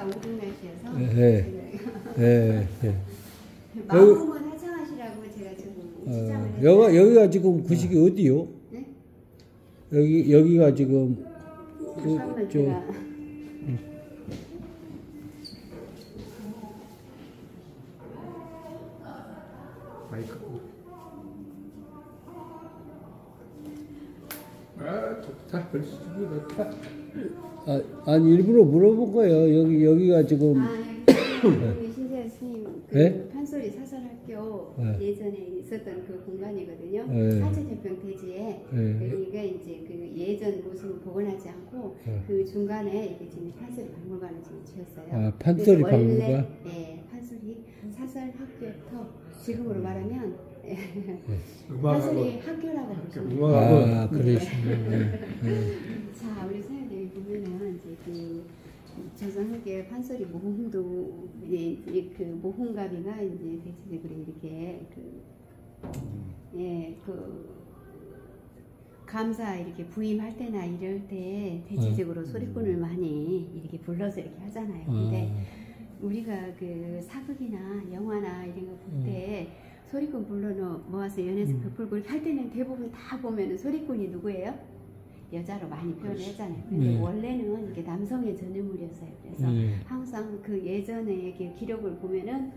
엉뚱날씨여서 예. 마음은 하청하시라고 제가 지금 여기가 지금 구식이 어디요? 네? 여기가 지금 잠깐만 제가 마이크. 좋다. 벌써 좋다. 아니 일부러 물어본 거예요. 여기가 지금 여기 신재현 스님 네? 판소리 사설학교 예전에 있었던 그 공간이거든요. 네. 사제대평 대지에 여기가 이제 그 예전 모습을 복원하지 않고 그 중간에 이게 지금 판소리 박물관을 지금 지었어요. 판소리 원래, 박물관? 네, 판소리 사설학교부터 지금으로 말하면 음악하고 판소리 학교라고 보시면 돼요. 그러시군요. 자, 우리 사연에 보면은 이제 그 조선후기의 판소리 모흥도 그 모흥갑이나 이제 대체적으로 이렇게 그 감사 이렇게 부임할 때나 이럴 때 대체적으로 소리꾼을 많이 이렇게 불러서 이렇게 하잖아요. 근데 우리가 그 사극이나 영화나 이런 거 볼 때 소리꾼 불러 모아서 연애서 베풀고 이렇게 할 때는 대부분 다 보면은 소리꾼이 누구예요? 여자로 많이 표현을 하잖아요. 근데 원래는 이게 남성의 전유물이었어요. 그래서 항상 그 예전의 기록을 보면은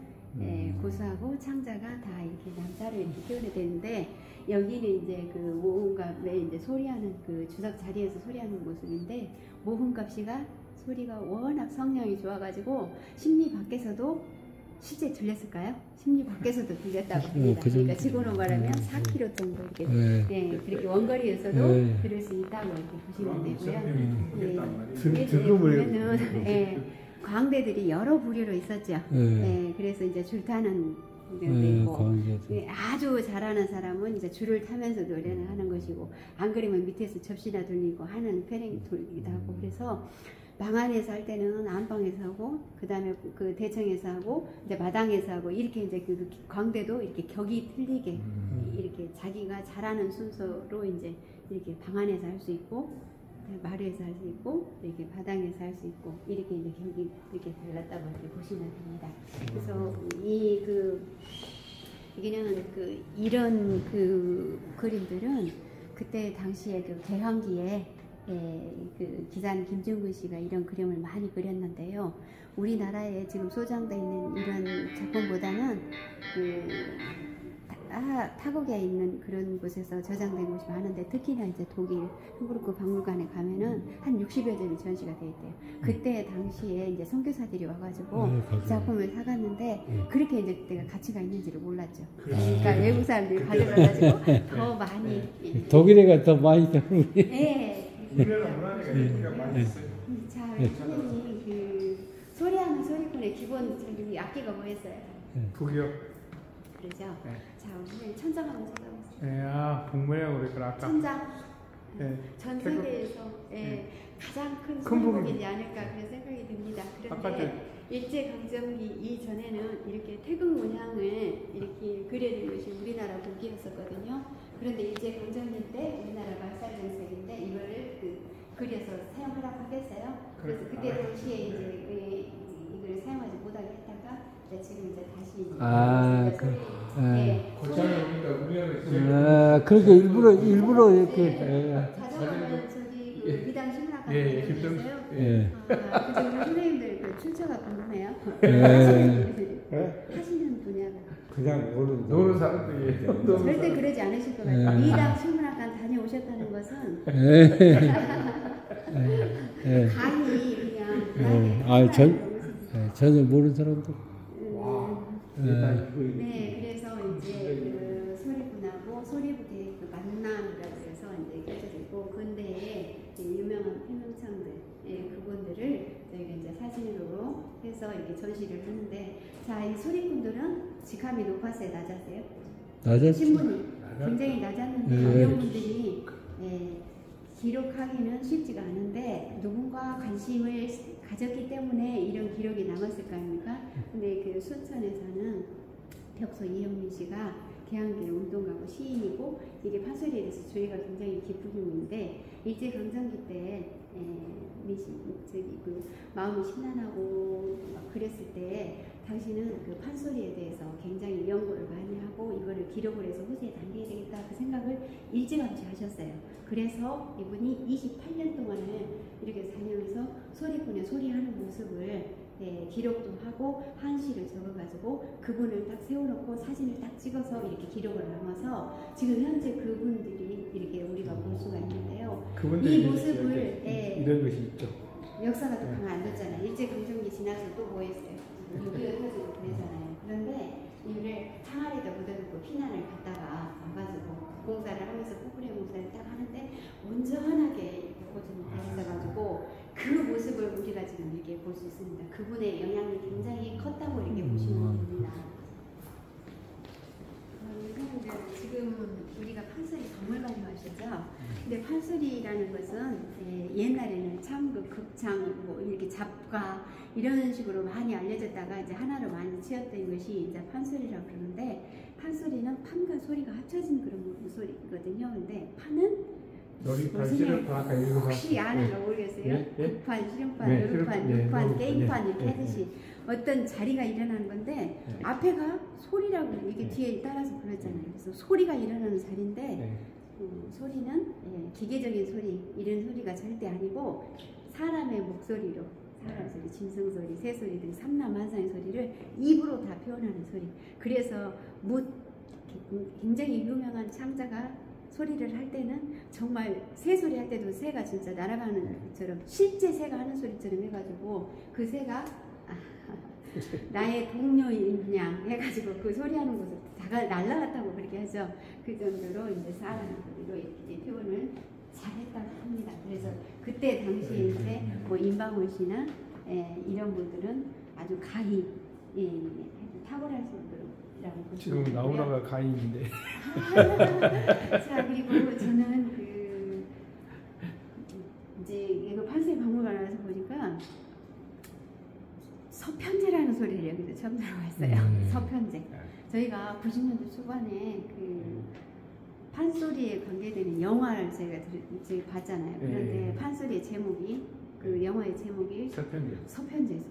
고수하고 창자가 다 이렇게 남자로 이렇게 표현이 되는데 여기는 이제 그 모흥갑에 이제 소리하는 그 주석 자리에서 소리하는 모습인데 모흥갑씨가 소리가 워낙 성량이 좋아가지고 심리 밖에서도 실제 들렸을까요? 심리 밖에서도 들렸다고 합니다. 그러니까 지금으로 말하면 4km 정도 이렇게 그렇게 원거리에서도 들을 수 있다고 이렇게 보시면 되고요. 보면은 광대들이 여러 부류로 있었죠. 그래서 이제 줄타는 있고 아주 잘하는 사람은 이제 줄을 타면서 노래를 하는 것이고 안 그러면 밑에서 접시나 돌리고 하는 패랭이 돌리기도 하고 그래서 방 안에서 할 때는 안방에서 하고 그 다음에 그 대청에서 하고 이제 마당에서 하고 이렇게 이제 그 광대도 이렇게 격이 틀리게 이렇게 자기가 잘하는 순서로 이제 이렇게 방 안에서 할 수 있고 마루에서 할 수 있고 이렇게 바닥에서 할 수 있고 이렇게 이제 격이 이렇게 달랐다고 이렇게 보시면 됩니다. 그래서 이게는 이런 그림들은 그때 당시에 그 개헌기에 그 기자는 김중근 씨가 이런 그림을 많이 그렸는데요. 우리나라에 지금 소장되어 있는 이런 작품보다는 타국에 있는 그런 곳에서 저장된 곳이 많은데 특히나 이제 독일 흠부르크 박물관에 가면은 한 60여 점이 전시가 되어 있대요. 그때 당시에 이제 선교사들이 와가지고 작품을 사갔는데 그렇게 이제 그때가 가치가 있는지를 몰랐죠. 그러니까 외국 사람들이 가져가가지고 더 많이 독일애가 더 많이 되는 우리나라 문화재가 인기가 많이 있어요. 자, 선생님 그 소리하는 소리꾼의 기본 저기 악기가 뭐였어요? 북이요. 그러죠. 자, 우리 천장 한번 찾아보세요. 북모양으로 그랬구나 아까. 천장. 전 세계에서 가장 큰 소리꾼이지 않을까 그런 생각이 듭니다. 그런데 일제강점기 이전에는 이렇게 태극 문양을 이렇게 그려진 것이 우리나라 국기였었거든요. 그런데 일제강점기 때 우리나라가 말살정책인데 이거를 그려서 사용 허락하겠어요. 그래서 그때 당시에 이제 이걸 사용하지 못하게 했다가 지금 이제 다시 고창에 우리나라 그렇게 일부러 이렇게 자전거는 저기 미당 신문학관 김정수 그중 선생님들 그 출처가 궁금해요. 하시는 분야가 그냥 노는 사람들이 절대 그러지 않으실 것 같아요. 미당 신문학관 다녀오셨다는 것은 가히 그냥 전혀 모르는 사람도 그래서 이제 그 소리꾼하고 소리부대의 그 만남이라고 해서 이제 펼쳐지고 근대에 유명한 필명창들 그분들을 저희가 이제 사진으로 해서 이렇게 전시를 하는데 자, 이 소리꾼들은 직함이 높았어요, 낮았어요? 낮았죠. 신분이 굉장히 낮았는데 이런 분들이 기록하기는 쉽지가 않은데 누군가 관심을 가졌기 때문에 이런 기록이 남았을 거 아닙니까? 근데 그 순천에서는 벽소 이영민 씨가 개항기를 운동가고 시인이고 이게 판소리에 대해서 주의가 굉장히 깊은 분인데 일제강점기 때 마음이 심란하고 당시는 그 판소리에 대해서 굉장히 연구를 많이 하고 이거를 기록을 해서 후세에 남겨야 되겠다 그 생각을 일찌감치 하셨어요. 그래서 이분이 28년 동안을 이렇게 다니면서 소리꾼의 소리하는 모습을 기록도 하고 한시를 적어가지고 그분을 딱 세워놓고 사진을 딱 찍어서 이렇게 기록을 남아서 지금 현재 그분들이 이렇게 우리가 볼 수가 있는데요. 이 모습을 이런 것이 있죠. 역사가 또 가만뒀잖아요. 일제강점기 지나서 또 뭐 했어요? 6.25 터지고 그러잖아요. 그런데 이를 항아리에다 묻어놓고 피난을 갔다가 와가지고 공사를 하면서 포크레 공사를 딱 하는데 온전하게 고증이 다 있어가지고 그 모습을 우리가 지금 이렇게 볼 수 있습니다. 그분의 영향이 굉장히 컸다고 이렇게 보시면 됩니다. 지금 우리가 판소리 정말 많이 마시죠. 근데 판소리라는 것은 옛날에는 참극, 극창, 뭐 이렇게 잡가 이런 식으로 많이 알려졌다가 이제 하나로 많이 치었던 것이 이제 판소리라고 그러는데 판소리는 판과 소리가 합쳐진 그런 소리거든요. 근데 판은 놀이판, 실험판 아까 읽어봤어요. 혹시 아는가 모르겠어요. 극판, 실험판, 네, 놀이판, 네, 육판, 네, 게임판 네, 이렇게 네, 하듯이 어떤 자리가 일어나는 건데 앞에가 소리라고 이게 뒤에 따라서 불렀잖아요. 그래서 소리가 일어나는 자리인데 소리는 기계적인 소리 이런 소리가 절대 아니고 사람의 목소리로 사람 소리, 짐승 소리, 새 소리 등 삼라만상의 소리를 입으로 다 표현하는 소리. 그래서 굉장히 유명한 창자가 소리를 할 때는 정말 새 소리 할 때도 새가 진짜 날아가는 것처럼 실제 새가 하는 소리처럼 해가지고 그 새가 나의 동료인 양 해가지고 그 소리하는 곳을 다가 날라갔다고 그렇게 하죠. 그 정도로 이제 사람 소리로 이렇게 표현을 잘했다고 합니다. 그래서 그때 당시에 이제 뭐 임방울 씨나 이런 분들은 아주 가히 탁월할 정도라고 보시면 지금 되고요. 나오다가 가인인데. 자 그리고 저는 그 이제 이거 판소리 박물관에 와서 보니까 서편제라는 소리를 여기서 처음 들어봤어요. 서편제. 저희가 90년대 초반에 그 판소리에 관계되는 영화를 저희가 봤잖아요. 그런데 판소리의 제목이 그 영화의 제목이 서편제에서.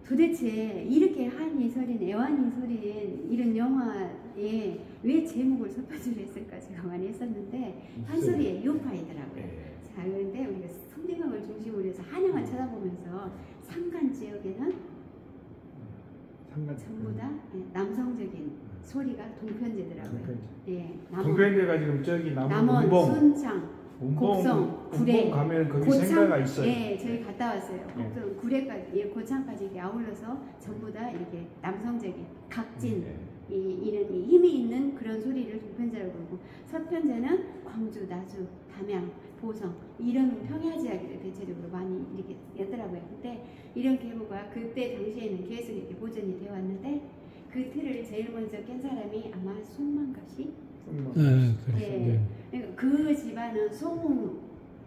도대체 이렇게 한이 서린 애완이 서린 이런 영화에 왜 제목을 서편제로 했을까 제가 많이 했었는데 판소리의 유파이더라고요. 자 그런데 우리가 성대강을 중심으로 해서 한양을 쳐다보면서 산간 지역에는 전부 다 남성적인 소리가 동편제더라고요. 동편제가 지금 저기 남원, 운봉, 순창, 곡성, 구례 가면 거기 고창, 생가가 있어요. 예, 저희 갔다 왔어요. 곡성, 구례까지, 고창까지 이렇게 아울러서 전부 다 이렇게 남성적인 각진, 이런 힘이 있는 그런 소리를 동편제라고 그러고 서편제는 광주, 나주, 담양, 보성 이런 평야 지역을 대체적으로 많이 이렇게 였더라고요. 근데 이런 계보가 그때 당시에는 계속 이렇게 보존이 되어 왔는데 그 틀을 제일 먼저 깬 사람이 아마 송만가시. 그 집안은 송웅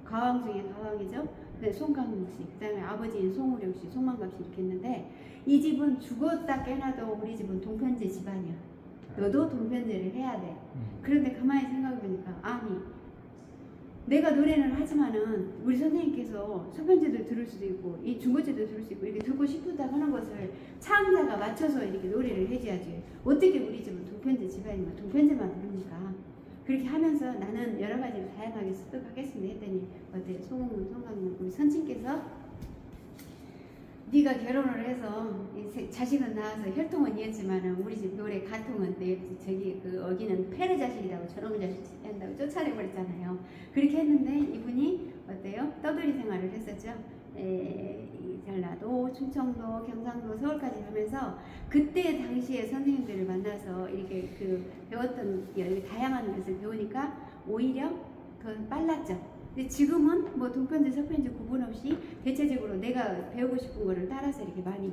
가왕 중에 가왕이죠. 네, 송강록 씨, 그다음에 아버지인 송우령 씨, 송만갑 씨 이렇게 했는데 이 집은 죽었다 깨나도 우리 집은 동편제 집안이야. 너도 동편제를 해야 돼. 그런데 가만히 생각해보니까 아니 내가 노래는 하지만은 우리 선생님께서 서편제도 들을 수도 있고 이 중고제도 들을 수 있고 이렇게 듣고 싶다 하는 것을 창자가 맞춰서 이렇게 노래를 해줘야지. 어떻게 우리 집은 동편제 집안이면 동편제만 부릅니까? 그렇게 하면서 나는 여러 가지를 다양하게 습득하겠습니다 했더니 어때요? 송강록 우리 선친께서 네가 결혼을 해서 자식은 낳아서 혈통은 이었지만은 우리 집 노래 가통은 저기 그 어기는 폐르 자식이라고 저놈 자식 한다고 쫓아내버렸잖아요. 그렇게 했는데 이분이 어때요? 떠돌이 생활을 했었죠. 전라도, 충청도, 경상도, 서울까지 가면서 그때 당시에 선생님들을 만나서 이렇게 그 배웠던 여러 다양한 것을 배우니까 오히려 더 빨랐죠. 근데 지금은 뭐 동편제, 서편제 구분 없이 대체적으로 내가 배우고 싶은 거를 따라서 이렇게 많이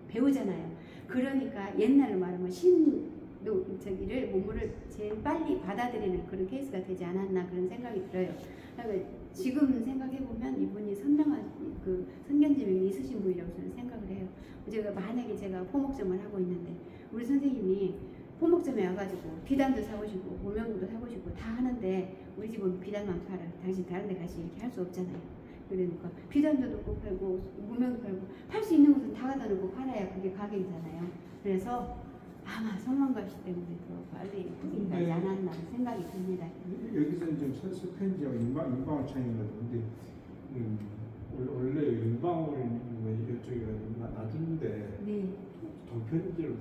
배우잖아요. 그러니까 옛날로 말하면 저기를 몸을 제일 빨리 받아들이는 그런 케이스가 되지 않았나 그런 생각이 들어요. 그러니까 지금 생각해보면 이분이 선명한 그 선견지명이 있으신 분이라고 저는 생각을 해요. 만약에 제가 포목점을 하고 있는데 우리 선생님이 포목점에 와가지고 비단도 사고 싶고 모명도 사고 싶고 다 하는데 우리 집은 비단만 팔아. 당신 다른 데 가시 이렇게 할 수 없잖아요. 그러니까 비단도 놓고 팔고 무명도 팔고 팔 수 있는 곳은 다 갖다 놓고 팔아야 그게 가격이잖아요. 그래서 아마 성만갑시 때문에 더 빨리 부진이 가지 않았나 생각이 듭니다. 여기서는 좀 선수 편지하고 인방울 차이가 나는데 원래 인방울은 이쪽이 낮은데 네. 동편지로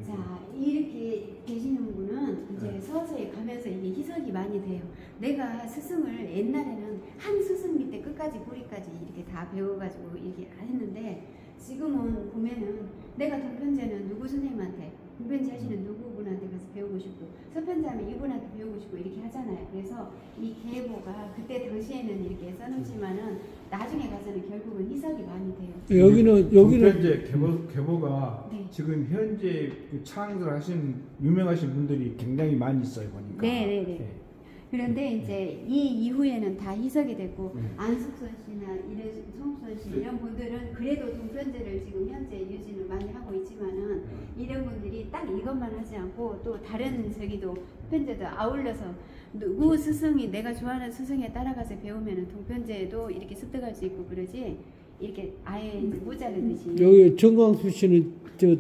자, 이렇게 계시는 분은 이제 서서히 가면서 이게 희석이 많이 돼요. 내가 스승을 옛날에는 한 스승 밑에 끝까지 뿌리까지 이렇게 다 배워가지고 이렇게 했는데 지금은 보면은 내가 동편제는 누구 선생님한테, 동편제 하시는 누구분한테 가서 배우고 싶고, 서편제하면 이분한테 배우고 싶고 이렇게 하잖아요. 그래서 이 계보가 그때 당시에는 이렇게 써놓지만은 나중에 가서는 결국은 희석이 많이 돼요. 여기는 동편제 계보가 네. 지금 현재 그 창설하신 유명하신 분들이 굉장히 많이 있어요 보니까. 네네네. 그런데 이제 이 이후에는 다 희석이 됐고 네. 안숙선 씨나 이런 송선 씨 이런 분들은 그래도 동편제를 지금 현재 유지는 많이 하고 있지만은 이런 분들이 딱 이것만 하지 않고 또 다른 저기도 편제도 아울러서 누구 스승이 내가 좋아하는 스승에 따라가서 배우면은 동편제도 이렇게 습득할 수 있고 그러지 이렇게 아예 모자르듯이. 여기 정광수 씨는 저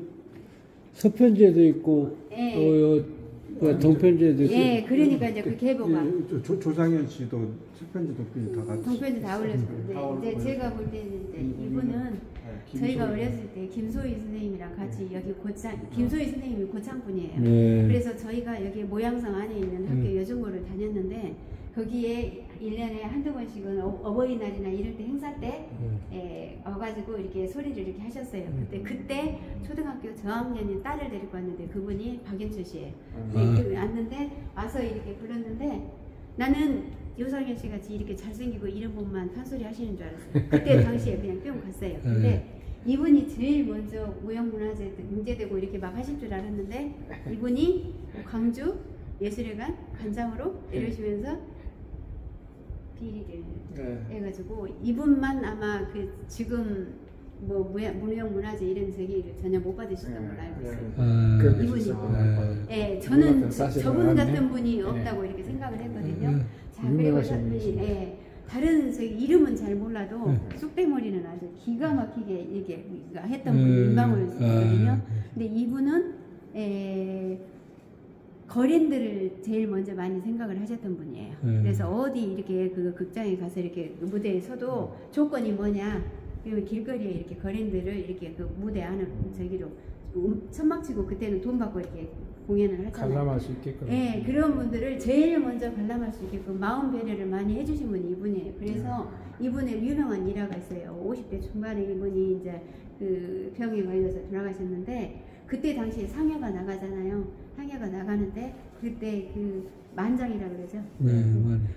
서편제도 있고 동편제도 있고. 예, 그러니까 이제 그 계보가 조상현 씨도 서편제 동편제 다 같이. 동편제 다 올렸는데 이제 제가 볼 때는 이제 이분은 저희가 어렸을 때 김소희 선생님이랑 같이 여기 고창, 김소희 선생님이 고창분이에요. 네. 그래서 저희가 여기 모양성 안에 있는 학교 여중고를 다녔는데 거기에 1년에 한두 번씩은 어버이날이나 이럴 때 행사 때 와가지고 이렇게 소리를 이렇게 하셨어요. 그때 초등학교 저학년인 딸을 데리고 왔는데 그분이 박윤철 씨예요. 왔는데 와서 이렇게 불렀는데 나는 요상현 씨 같이 이렇게 잘생기고 이런 분만 판소리 하시는 줄 알았어요. 그때 당시에 그냥 뿅 갔어요. 근데 이분이 제일 먼저 무형문화재 문제되고 이렇게 막 하실 줄 알았는데 이분이 광주 예술회관 관장으로 이러시면서 비리를 해가지고 이분만 아마 그 지금 뭐 무형문화재 이런 저기를 전혀 못 받으셨던 걸로 알고 있어요. 이분이. 예, 저는 저분 같은 분이 없다고 이렇게 생각을 했거든요. 자, 그리고 다른 저기 이름은 잘 몰라도 쑥대머리는 아주 기가 막히게 이렇게 했던 분이 임방울 씨거든요. 근데 이분은 거린들을 제일 먼저 많이 생각을 하셨던 분이에요. 그래서 어디 이렇게 그 극장에 가서 이렇게 무대에 서도 조건이 뭐냐? 그리고 길거리에 이렇게 거린들을 이렇게 그 무대 안으로 저기로 천막 치고 그때는 돈 받고 이렇게 공연을 하잖아요. 관람할 수 있게끔. 네, 그런 분들을 제일 먼저 관람할 수 있게끔 마음 배려를 많이 해주신 분이 이분이에요. 그래서 이분의 유명한 일화가 있어요. 50대 중반에 이분이 이제 그 병에 걸려서 돌아가셨는데 그때 당시에 상여가 나가잖아요. 상여가 나가는데 그때 그 만장이라고 그러죠.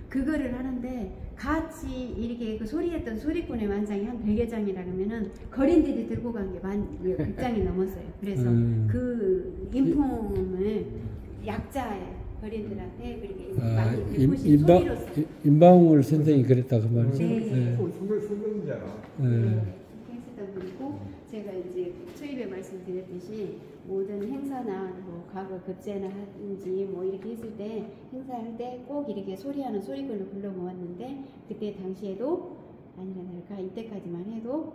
그거를 하는데 같이 이렇게 그 소리했던 소리꾼의 만장이 한 100여 장이라 그러면은 거린들이 들고 간 게 100장이 넘었어요. 그래서 그 인품을 약자의 거린들한테 그렇게 많이 배우신 소리로서 임방울 선생이 그랬다 그 말이죠. 소경자라. 그렇게 했었던 분이고 제가 이제 초입에 말씀드렸듯이 모든 행사나 뭐 과거 급제나 하든지 뭐 이렇게 했을 때 행사할 때 꼭 이렇게 소리하는 소리꾼을 불러 모았는데 그때 당시에도 아니라 다를까 이때까지만 해도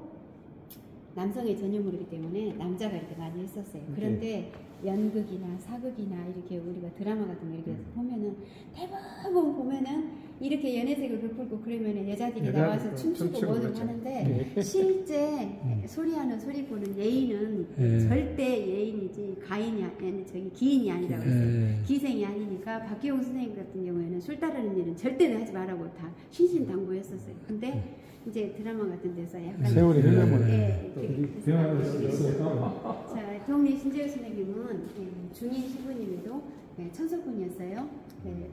남성의 전유물이기 때문에 남자가 이렇게 많이 했었어요. 그런데 연극이나 사극이나 이렇게 우리가 드라마 같은 거 이렇게 보면은 대부분 보면은 이렇게 연애색을 베풀고 그러면은 여자들이 나와서 춤추고 뭐든 하는데 실제 소리하는 소리꾼은 예인은 절대 예인이지 가인이 아니 저기 기인이 아니라고 했어요. 기생이 아니니까 박기용 선생님 같은 경우에는 술 따르는 일은 절대 하지 말라고 다 신신당부했었어요. 근데 이제 드라마 같은 데서 약간 세월이 흘러버려. 자, 동리 신재호 선생님은 중인 시부님에도 천석군이었어요.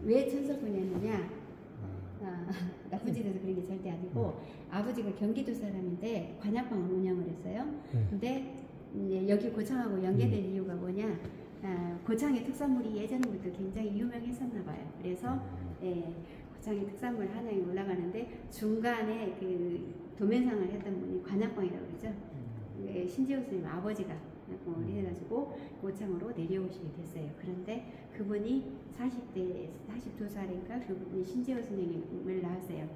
왜 천석군이었느냐? 나쁜 짓에서 그런 게 절대 아니고 아버지가 경기도 사람인데 관약방을 운영을 했어요. 근데 여기 고창하고 연계된 이유가 뭐냐? 고창의 특산물이 예전부터 굉장히 유명했었나 봐요. 그래서 고창의 특산물 하나에 올라가는데 중간에 그 도면상을 했던 분이 관약방이라고 그러죠. 신지호 선생님 아버지가 해가지고 고창으로 내려오시게 됐어요. 그런데 그분이 40대 42살인가 그분이 신지호 선생님을 낳았어요.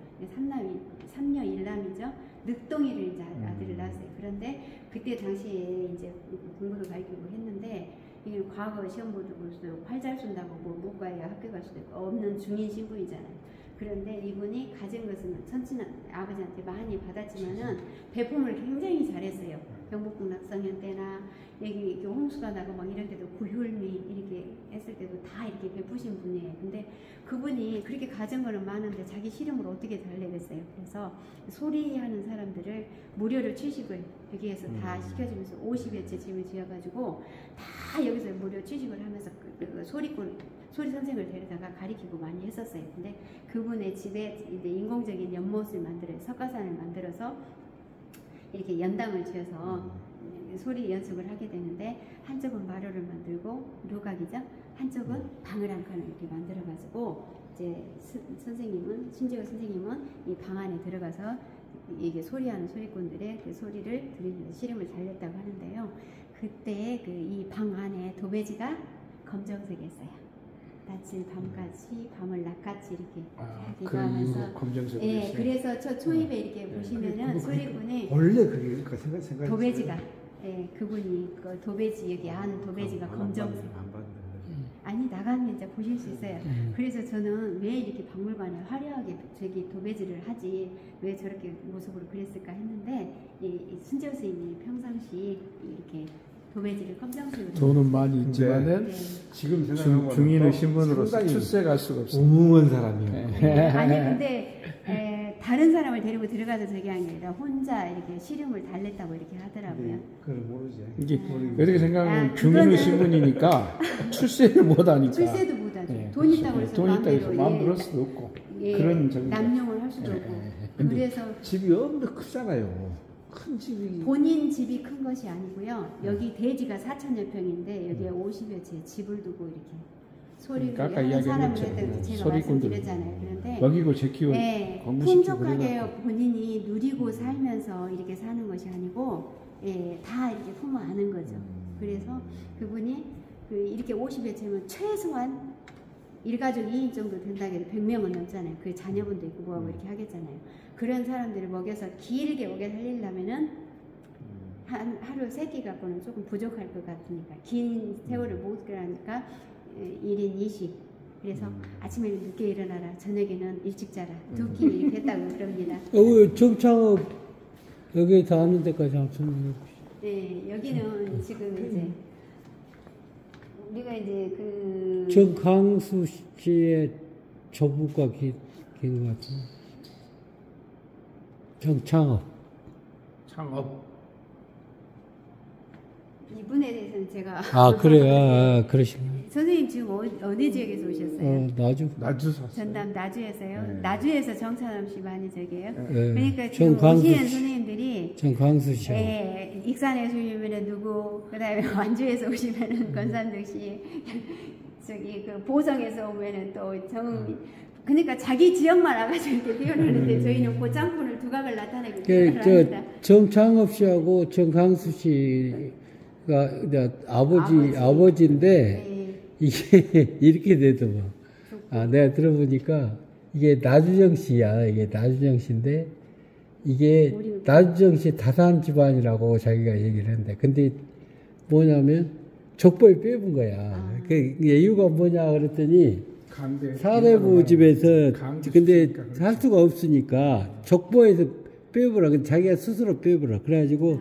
삼녀 일남이죠. 늑동이를 이제 아들을 낳았어요. 그런데 그때 당시에 이제 공부도 가르치고 했는데 이게 과거 시험 보도 활 잘 쏜다고 못 가요. 학교 갈 수도 있고 없는 중인 신분이잖아요. 그런데 이분이 가진 것은 천친한 아버지한테 많이 받았지만은 배품을 굉장히 잘했어요. 경복궁 낙성현 때나 여기 홍수가 나고 막 이럴 때도 구휼미 이렇게 했을 때도 다 이렇게 베푸신 분이에요. 근데 그분이 그렇게 가진 거는 많은데 자기 시름을 어떻게 잘 내겠어요. 그래서 소리하는 사람들을 무료로 취직을 여기에서 다 시켜주면서 50여 채 집을 지어가지고 다 여기서 무료 취직을 하면서 소리 선생을 데려다가 가리키고 많이 했었어요. 근데 그분의 집에 이제 인공적인 연못을 만들어요. 석가산을 만들어서 이렇게 연당을 지어서 소리 연습을 하게 되는데 한쪽은 마루를 만들고 루각이죠. 한쪽은 방을 한 칸을 이렇게 만들어가지고 이제 선생님은 신지호 선생님은 이 방 안에 들어가서 이게 소리하는 소리꾼들의 그 소리를 들으면서 시름을 잘 냈다고 하는데요. 그때 그 이 방 안에 도배지가 검정색이었어요. 낮을 밤까지 밤을 낮같이 이렇게 기도하면서 검정색으로 예, 그래서 저 초입에 이렇게 보시면은 소리꾼이 원래 그게 생각 도배지가 예, 그분이 그 도배지 여기 안 도배지가 검정색 안 봤는데 아니 나가면 이제 보실 수 있어요. 그래서 저는 왜 이렇게 박물관에 화려하게 저기 도배지를 하지 왜 저렇게 모습으로 그랬을까 했는데 이 신지호 선생님이 평상시 이렇게 도배지를 검정색으로 돈은 많이 있지만은 네. 지금 생각하면 중인의 신분으로서 상당히 출세갈 수가 없어요. 우뭉한 사람이에요. 아니 근데 다른 사람을 데리고 들어가서 저기 한 게 아니라 혼자 이렇게 시름을 달랬다고 이렇게 하더라고요. 그걸 모르지. 이게 모르겠네. 어떻게 생각하면 아, 중인의 그거는- 신분이니까 출세를 못하니까. 출세도 못하죠. 예, 돈 있다고 해서 돈 있다고 해서 마음대로 할 예, 수도 없고 예, 그런 정도. 남용을 할 수도 없고 근데 그래서 집이 엄청 크잖아요. 큰 집이. 본인 집이 큰 것이 아니고요. 여기 대지가 4,000여 평인데 여기에 50여 채 집을 두고 이렇게 소리를 그러니까 아까 하는 이야기한 사람을 것처럼 했다고 제가 소리꾼들 말씀드렸잖아요. 그런데 먹이고 제키고 예, 공부시키고 풍족하게 그래갖고. 본인이 누리고 살면서 이렇게 사는 것이 아니고 예, 다 이렇게 품어안은 거죠. 그래서 그분이 이렇게 50여 채면 최소한 일가족 2인 정도 된다고 해도 100명은 넘잖아요. 그 자녀분도 있고 뭐하고 이렇게 하겠잖아요. 그런 사람들을 먹여서 길게 오게 살리려면은 하루 3끼 갖고는 조금 부족할 것 같으니까 긴 세월을 못 가니까 1인 2식 그래서 아침에는 늦게 일어나라 저녁에는 일찍 자라 2끼 이렇게 했다고 그럽니다. 정창업 여기 닿는 데까지 한번 네, 여기는 지금 이제 우리가 이제 그 정강수 씨의 조부가 긴 것 같은데. 정창업. 창업. 이분에 대해서는 제가 아 그래요. 그러시구나. 선생님 지금 어느 지역에서 오셨어요? 나주. 전남 나주에서요. 네. 나주에서 정찬업 씨 많이 저기요. 네. 그러니까 지금 정광수 오시는 씨. 선생님들이 정강수 씨. 예, 익산에서 오시면은 누구, 그다음에 완주에서 오시면은 권산득 씨, 저기 그 보성에서 오면은 또 그러니까 자기 지역만 와가지고 이렇게 표현하는데 저희는 고장군을 두각을 나타내고 표현합니다. 정창업 씨하고 정강수 씨가 아버지인데 예, 이게 이렇게 되더만. 아, 내가 들어보니까 이게 나주정 씨야. 이게 나주정 씨인데 이게 나주정 씨 다산 집안이라고 자기가 얘기를 했는데 근데 뭐냐면 족보에 빼본 거야. 그 이유가 뭐냐 그랬더니 사대부 집에서 근데 할 수가 없으니까 족보에서 빼보라. 자기가 스스로 빼보라. 그래가지고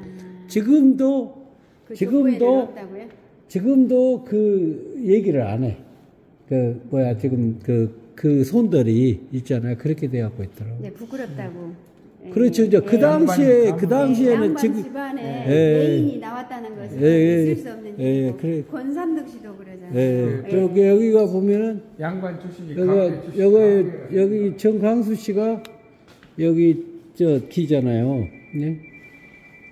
지금도 그 족보에 넣었다고요? 지금도 그 얘기를 안 해. 지금 그 손들이 있잖아요. 그렇게 돼갖고 있더라고. 네, 부끄럽다고. 그렇죠. 이제 그 당시에는 양반 지금 집안에 예. 메인이 나왔다는 것은 있을 수 없는 예, 일이고 그래. 권삼득 씨도 그러잖아요. 예. 그리고 여기가 보면은 양반 출신이 여기 정광수 씨가 여기 기잖아요. 네?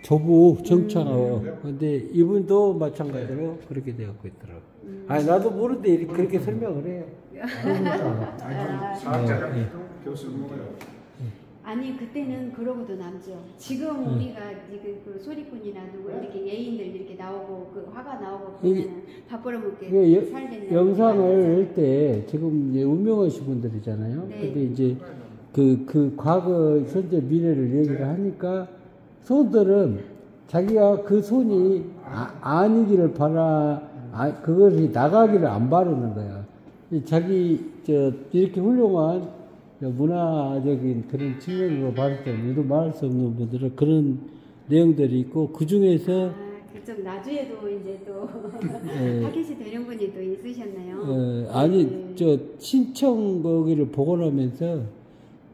조부 정창호. 근데 이분도 마찬가지로 그렇게 되었고 있더라고. 아니 나도 모르는데 그렇게 설명을 해요. 사학자장 교수 먹어요. 아니 그때는 그러고도 남죠. 지금 우리가 지금 그 소리꾼이나 누구 이렇게 예인들 이렇게 나오고 그 화가 나오고 보면은 밥 벌어먹게 살겠네. 영상을 할 때 지금 이제 운명하신 분들이잖아요. 네. 근데 이제 그 과거, 현재, 미래를 얘기를 하니까 손들은 자기가 그 손이 아니기를 그것이 나가기를 안 바라는 거야. 자기 이렇게 훌륭한 문화적인 그런 측면으로 봤을 때 우리도 말할 수 없는 분들은 그런 내용들이 있고 그 중에서 좀 나주에도 이제 또 예. 타겟이 되는 분이 또 있으셨나요? 아니 신청 거기를 복원하면서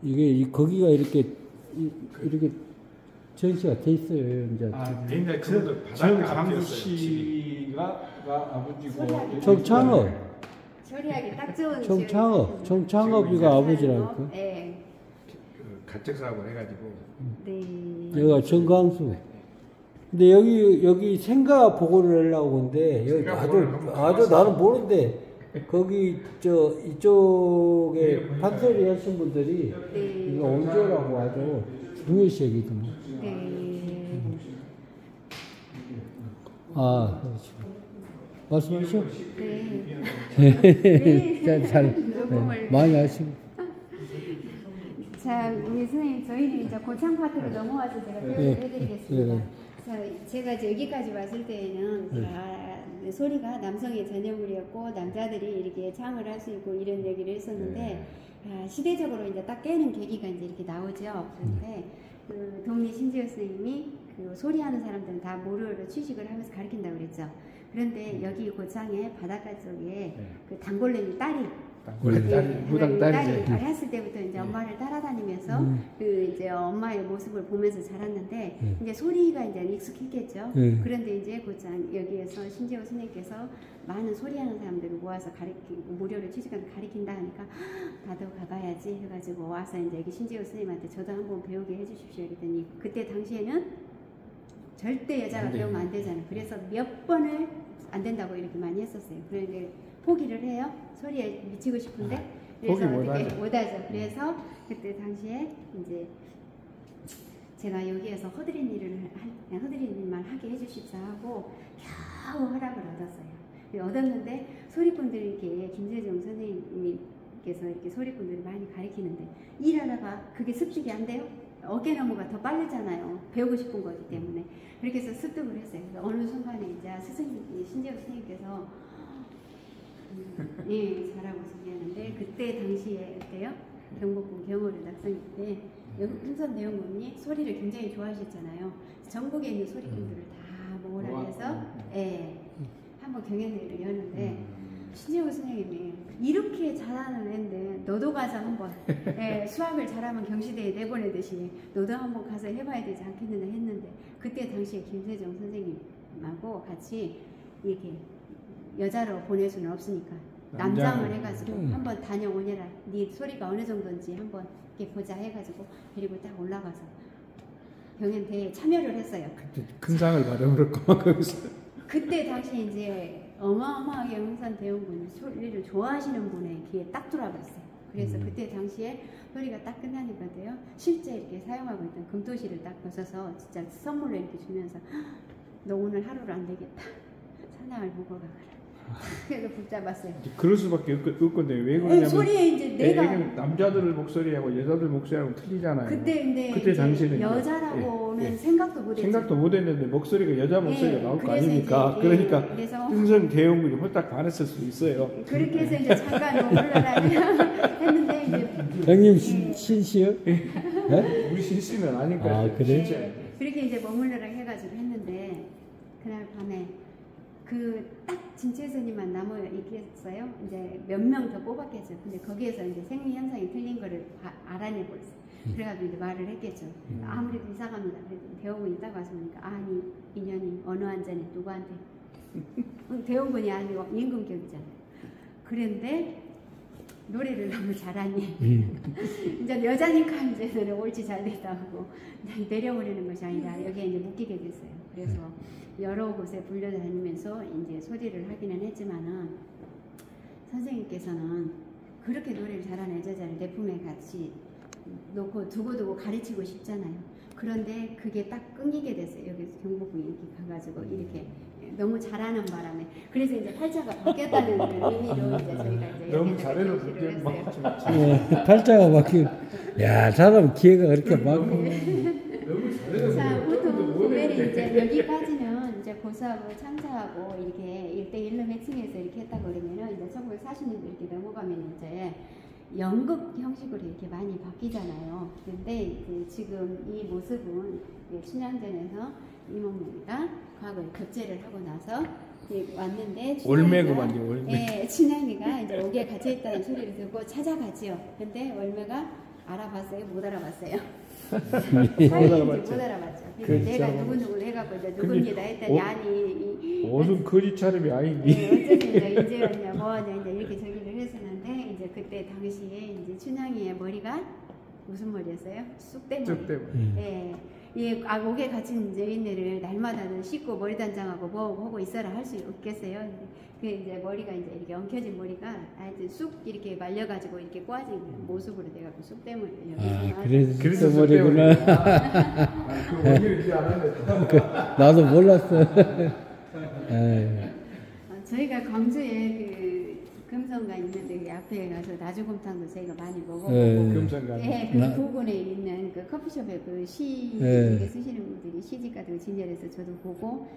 이게 거기가 이렇게 전시가 돼 있어요. 이제 옛날 그분들 정강수 씨가 아버지고 정창업. 처리하기 딱 좋은 정창업이가 아버지라니까. 네. 가책 사업을 해가지고 네. 여기가 정강수. 근데 여기 생가 복원을 하려고 하는데 여기 아주 나는 모르는데 거기 이쪽에 판소리 하신 분들이 네. 이거 언제라고 아주 중요시 얘기더만. 네. 아, 그렇죠. 말씀하시오. 네. 잘 많이 하시고. 자, 우리 선생님, 저희는 이제 고창 파트로 넘어와서 제가 표현을 해드리겠습니다. 자, 제가 이제 여기까지 왔을 때에는 소리가 남성의 전유물이었고 남자들이 이렇게 창을 할 수 있고 이런 얘기를 했었는데 시대적으로 이제 딱 깨는 계기가 이제 이렇게 나오죠. 그런데 그 동리 신지호 선생님이 그 소리하는 사람들은 다 모르를 취직을 하면서 가르친다고 그랬죠. 그런데 여기 고창의 바닷가 쪽에 그 단골레미 딸이 무당 딸이죠. 어렸을 때부터 이제 엄마를 따라다니면서 그 이제 엄마의 모습을 보면서 자랐는데 이제 소리가 이제 익숙했겠죠. 그런데 이제 고창 여기에서 신재호 선생님께서 많은 소리하는 사람들을 모아서 무료로 취직하면서 가르친다 하니까 나도 가봐야지 해가지고 와서 이제 여기 신재호 선생님한테 저도 한번 배우게 해주십시오 했더니 그때 당시에는 절대 여자가 배우면 안 되잖아요. 그래서 몇 번을 안 된다고 이렇게 많이 했었어요. 그런데 포기를 해요. 소리에 미치고 싶은데 그래서 어떻게 못하죠. 그래서 그때 당시에 이제 제가 여기에서 허드렛 일만 하게 해주십사 하고 겨우 허락을 얻었어요. 얻었는데 소리꾼들에게 김세정 선생님께서 이렇게 소리꾼들을 많이 가르치는데 일하다가 그게 습득이 안 돼요. 어깨 너머가 더 빠르잖아요. 배우고 싶은 거기 때문에. 그렇게 해서 습득을 했어요. 그래서 어느 순간에 이제 신재호 선생님께서 예, 잘하고 소개하는데 그때 당시에 어때요? 경복궁 경호를 낙성일 때 흥선 내용군이 소리를 굉장히 좋아하셨잖아요. 전국에 있는 소리꾼들을 다 모으라 해서 예, 한번 경연회를 여는데 신재호 선생님이 이렇게 잘하는 애인데 너도 가서 한번 예, 수학을 잘하면 경시대에 내보내듯이 너도 한번 가서 해봐야 되지 않겠느냐 했는데 그때 당시에 김세정 선생님하고 같이 이렇게 여자로 보낼 수는 없으니까 남장을 해가지고 한번 다녀오느라 네 소리가 어느 정도인지 한번 이렇게 보자 해가지고 데리고 딱 올라가서 경연대회에 참여를 했어요. 그때 큰 상을 받아버렸구만 거기서. 그때 당시에 이제 어마어마하게 흥선 대원군이 소리를 좋아하시는 분의 귀에 딱 들어와버렸어요. 그래서 그때 당시에 소리가 딱 끝나니까요. 실제 이렇게 사용하고 있던 금토시를 딱 벗어서 진짜 선물로 이렇게 주면서 너 오늘 하루로 안 되겠다. 사냥을 보고 가거라. 그래서 붙잡았어요. 그럴 수밖에 없건데 왜 그러냐면 소리에 이제 내가 남자들 목소리하고 여자들 목소리하고 틀리잖아요. 그때 당시에는 여자라고는 생각도 못했죠. 생각도 못했는데 목소리가 여자 목소리가 나올 거 아닙니까? 그러니까 흥선 대원군이 홀딱 반했을 수 있어요. 그렇게 해서 이제 잠깐 올라라 했는데 이제 형님 신씨요? 네? 우리 신씨는 아니까. 아 그래? 네, 그렇게 이제 머물러라 해가지고 했는데 그날 밤에 그 딱 진채선이만 남아 있겠어요. 이제 몇 명 더 뽑았겠죠. 근데 거기에서 이제 생리 현상이 틀린 거를 알아내고 있어요. 그래가지고 이제 말을 했겠죠. 아무래도 이상합니다. 그랬더니 대원군이 딱 와서 보니까 아니 인연이 어느 한전에 누구한테 대원군이 아니고 임금격이잖아요. 그런데 노래를 너무 잘하니 이제 여자니까 이제 노래 옳지 잘됐다 하고 내려오려는 것이 아니라 여기에 이제 묶이게 됐어요. 그래서 여러 곳에 불려다니면서 이제 소리를 하기는 했지만은 선생님께서는 그렇게 노래를 잘하는 여자를 내 품에 같이 놓고 두고두고 가르치고 싶잖아요. 그런데 그게 딱 끊기게 됐어요. 여기 경복궁 이렇게 가가지고 이렇게 너무 잘하는 바람에 그래서 이제 팔자가 바뀌었다는 의미로 이제 저희가 이제 너무 잘해도 그게 했어요. 막 팔자가 바뀌. 야, 사람 기회가 그렇게 많고. 너무 잘해도 자, 보통 뭐 보면 이제 여기까지는 이제 고수하고 창자하고 이렇게 1대1로 매칭해서 이렇게 했다고 그러면은 이제 1940년도 이렇게 넘어가면 이제 연극 형식으로 이렇게 많이 바뀌잖아요. 근데 이제 지금 이 모습은 춘향전에서 이몽룡이가 과거에 급제를 하고 나서 왔는데 올매구만요, 올매. 예, 춘향이가 이제 옥에 갇혀 있다는 소리를 듣고 찾아가지요. 근데 올매가 알아봤어요? 못 알아봤어요? 못 알아봤죠. 그렇죠. 내가 누구 해갖고 이제 누굽니다 했더니 아니 옷은 거짓 차림이 아니니. 어쨌든 이제 인재였냐 뭐냐 이제 이렇게 저기를 했었는데 이제 그때 당시에 이제 춘향이의 머리가 무슨 머리였어요? 쑥대머리. 쑥대머리. 예. 이 옥에 갇힌 여인네를 날마다 씻고 머리 단장하고 뭐 하고 있어라 할 수 없겠어요. 그 이제 머리가 이제 이렇게 엉켜진 머리가 아주 쑥 이렇게 말려가지고 이렇게 꼬아진 모습으로 돼갖고 쑥대머리. 아, 그래서 머리구나. 그 원리를 이제 알았네. 나도 몰랐어. 저희가 광주에 그 금성관 있는데 그 앞에 가서 나주곰탕도 저희가 많이 먹어보고 금성관. 예, 그 부근에 있는 그 커피숍에 그 시 이렇게 쓰시는 분들이 시집 같은 거 진열해서 저도 보고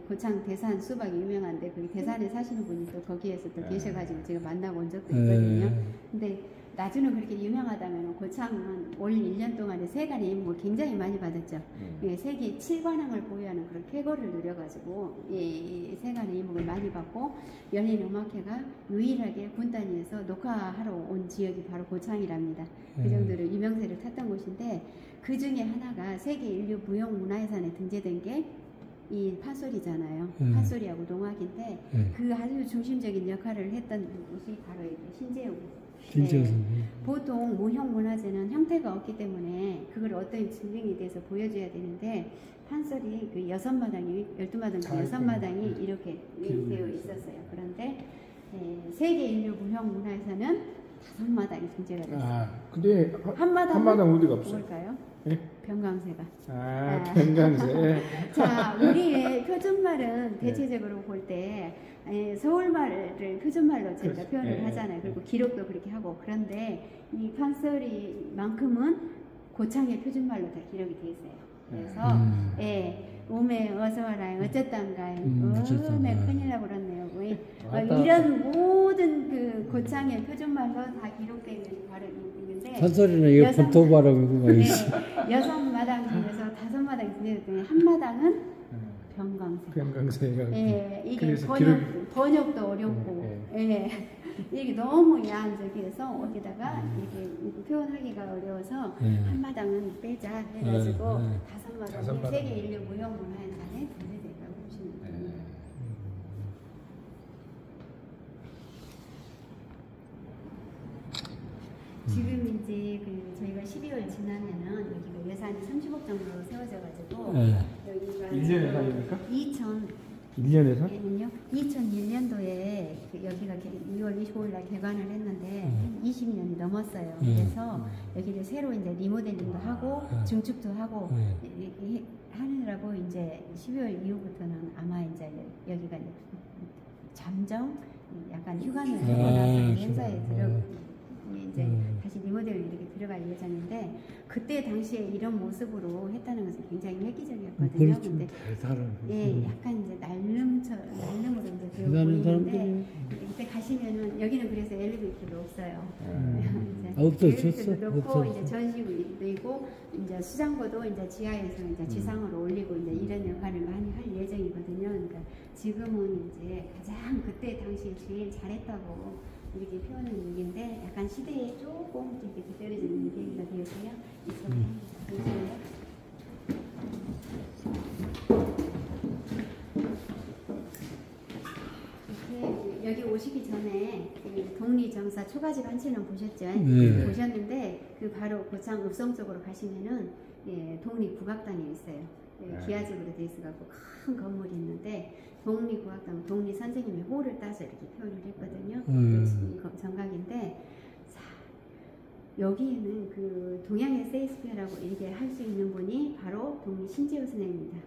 고창 대산 수박이 유명한데 그 대산에 사시는 분이 또 거기에서 또 계셔가지고 제가 만나본 적도 있거든요. 근데 나주는 그렇게 유명하다면 고창은 올 1년 동안에 세간의 임무를 굉장히 많이 받았죠. 예, 세계 7관왕을 보유하는 그런 쾌거를 누려가지고 예, 세간의 임무를 많이 받고 연인음악회가 유일하게 군 단위에서 녹화하러 온 지역이 바로 고창이랍니다. 그 정도로 유명세를 탔던 곳인데 그 중에 하나가 세계 인류 무형문화유산에 등재된 게 이 판소리잖아요. 판소리하고 농악인데 그 아주 중심적인 역할을 했던 곳이 바로 신재욱. 네. 보통 무형문화재는 형태가 없기 때문에 그걸 어떤 증명에 대해서 보여줘야 되는데 판소리 그 6마당이 12마당 그 6마당이 이렇게 되어 있었어요. 그런데 세계 인류 무형문화에서는 5마당이 등재가 됐어요. 아, 근데 한마당 어디가 없어요? 뭘까요? 예? 병강세가. 병강세. 자, 우리의 표준말은 대체적으로 볼 때 서울말을 표준말로 저희가 그렇죠. 표현을 하잖아요. 그리고 기록도 그렇게 하고. 그런데 이 판소리만큼은 고창의 표준말로 다 기록이 돼 있어요. 그래서 오메 어서 와라 어쨌단가 오메 큰일 나고 그렇네요. 이런 모든 그 고창의 표준말로 다 기록되어 있는 바로 있는데 판소리는 이거 본토 발음이고 네, 6마당 중에서 5마당이 등재됐더니 한 마당은 병강세가. 예, 이게 번역도 어렵고, 이게 너무 야한 적이어서 어디다가 이렇게 표현하기가 어려워서 한 마당은 빼자 해가지고 5마당이 세계 인류 무형문화유산에 등재됐다고 보시면 됩니다. 지금 이제 그 저희가 12월 지나면은 여기가 예산이 30억 정도 세워져가지고 여기가 1년 예산입니까? 1년 2001년도에 여기가 2월 25일날 개관을 했는데 20년이 넘었어요. 그래서 여기를 새로 이제 리모델링도 하고 증축도 하고 하느라고 이제 12월 이후부터는 아마 이제 여기가 잠정 약간 휴관을 하고 나서 행사에 이제 다시 리모델을 이렇게 들어갈 예정인데 그때 당시에 이런 모습으로 했다는 것은 굉장히 획기적이었거든요. 근데 약간 이제 날름으로 이제 되어 보이는데 이때 가시면은 여기는 그래서 엘리베이터도 없어요. 없어졌어. 놓고 이제 전시구도 있고 이제 수장고도 이제 지하에서 이제 지상으로 올리고 이제 이런 역할을 많이 할 예정이거든요. 그러니까 지금은 이제 가장 그때 당시에 제일 잘했다고 이렇게 표현하는 얘기인데 약간 시대에 조금 이렇게 뒤떨어지는 얘기가 되어서요. 여기 오시기 전에 독립정사 초가집 한치는 보셨죠? 보셨는데 그 바로 고창 읍성 쪽으로 가시면은 독립국악당이 있어요. 기아집으로 돼 있어갖고 큰 건물이 있는데 독립국악당 독립 선생님의 호를 따서 이렇게 표현을 했거든요. 정각인데 여기에는 그 동양의 세익스피어라고 이렇게 할 수 있는 분이 바로 동리 신재호 선생입니다.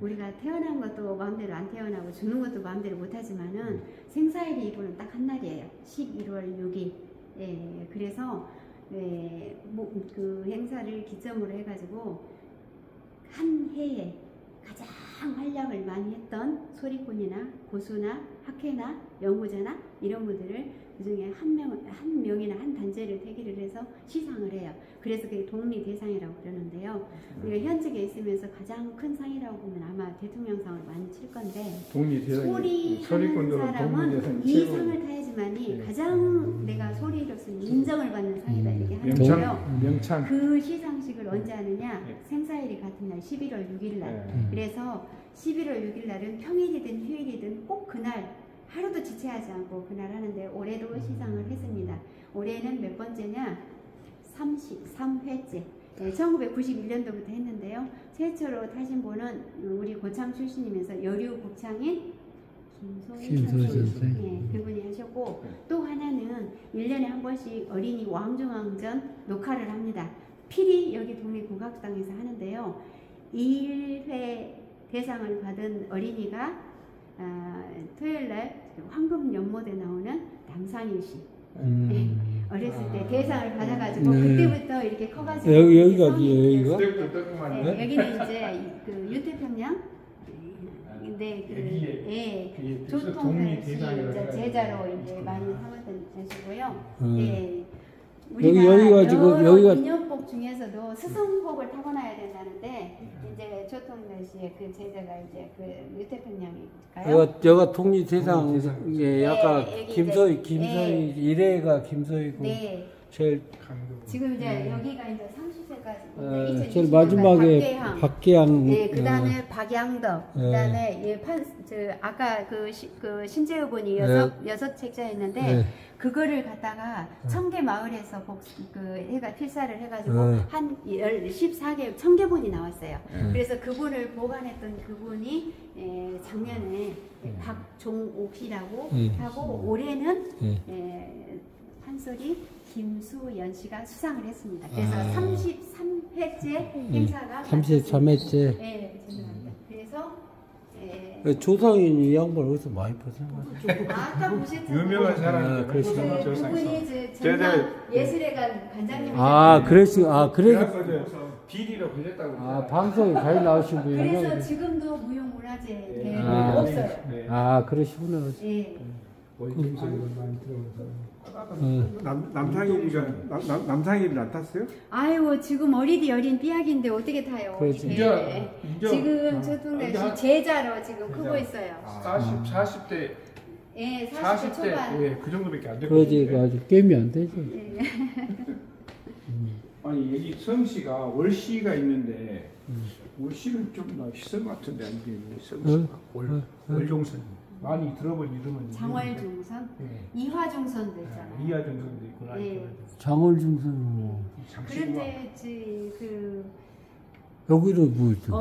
우리가 태어난 것도 마음대로 안 태어나고 죽는 것도 마음대로 못하지만은 생사일이 이분은 딱 한 날이에요. 11월 6일. 예, 그래서 그 행사를 기점으로 해가지고 한 해에 가장 활약을 많이 했던 소리꾼이나 고수나 학회나 연구자나 이런 분들을 그 중에 한 명이나 한 단체를 택일을 해서 시상을 해요. 그래서 그게 독립대상이라고 그러는데요. 우리가 현직에 있으면서 가장 큰 상이라고 보면 아마 대통령상을 많이 칠 건데 소리 하는 사람은 이 상을 타야지만이 가장 내가 소리로서 인정을 받는 상이다 이렇게 하는데요. 명창. 그 시상식을 언제 하느냐? 생사일이 같은 날 11월 6일 날. 그래서 11월 6일 날은 평일이든 휴일이든 꼭 그날 하루도 지체하지 않고 그날 하는데 올해도 시상을 했습니다. 올해는 몇 번째냐? 33회째. 네, 1991년도부터 했는데요. 최초로 타신 분은 우리 고창 출신이면서 여류 국창인 김소희 선생. 네, 그분이 하셨고 또 하나는 1년에 한 번씩 어린이 왕중왕전 녹화를 합니다. 필히 여기 독립국악당에서 하는데요. 1회 대상을 받은 어린이가 토요일날 황금 연못에 나오는 남상일 씨. 네, 어렸을 때 대상을 받아가지고 그때부터 이렇게 커가지고 여기가 여기는 이제 그 유태평양 근데 그 조통편씨 제자로 이제 많이 삼았던 것이고요. 네. 여기가 지금 여기가 인연복 중에서도 스승복을 타고나야 된다는데 이제 조통편씨의 그 제자가 이제 그 유태평양일까요? 여가 독립대상에 약간 김소희 이래가 김소희고 제일 지금 이제 여기가 이제 30세까지 제일 마지막에 박계양 그 다음에 박양덕 그 다음에 아까 그 신재우 분이 여섯 책자였는데 그거를 갖다가 청계 마을에서 해가 필사를 해가지고 한 14개 1000개분이 나왔어요. 그래서 그분을 보관했던 그분이 작년에 박종옥 씨라고 하고 올해는 판소리 김수연 씨가 수상을 했습니다. 그래서 33회째 행사가 33회째. 네, 죄송합니다. 그래서 조상인 이 양반 어디서 많이 벗어나가지고. 아까 보셨죠? 유명한 사람이죠. 그분이 전남 예술회관 관장님. 그래서 비리로 걸렸다고. 방송에 잘 나오신 분이. 그래서 지금도 무형문화재 대회가 없어요. 그러시구나. 네. 남상일이 안 탔어요? 아이고 지금 어린 삐약인데 어떻게 타요? 지금 조통래 제자로 지금 크고 있어요. 40대. 예, 40대 초반. 예, 그 정도밖에 안 되고. 그러지, 아주 게임이 안 되죠. 아니 여기 성씨가 월씨가 있는데 월씨는 좀 비싼 것 같은데 아니게 월종선. 많이 들어본 이름은 장월중선, 이화중선도 있잖아요. 이화중선도 있구나. 장월중선. 그런데 여기는 뭐죠?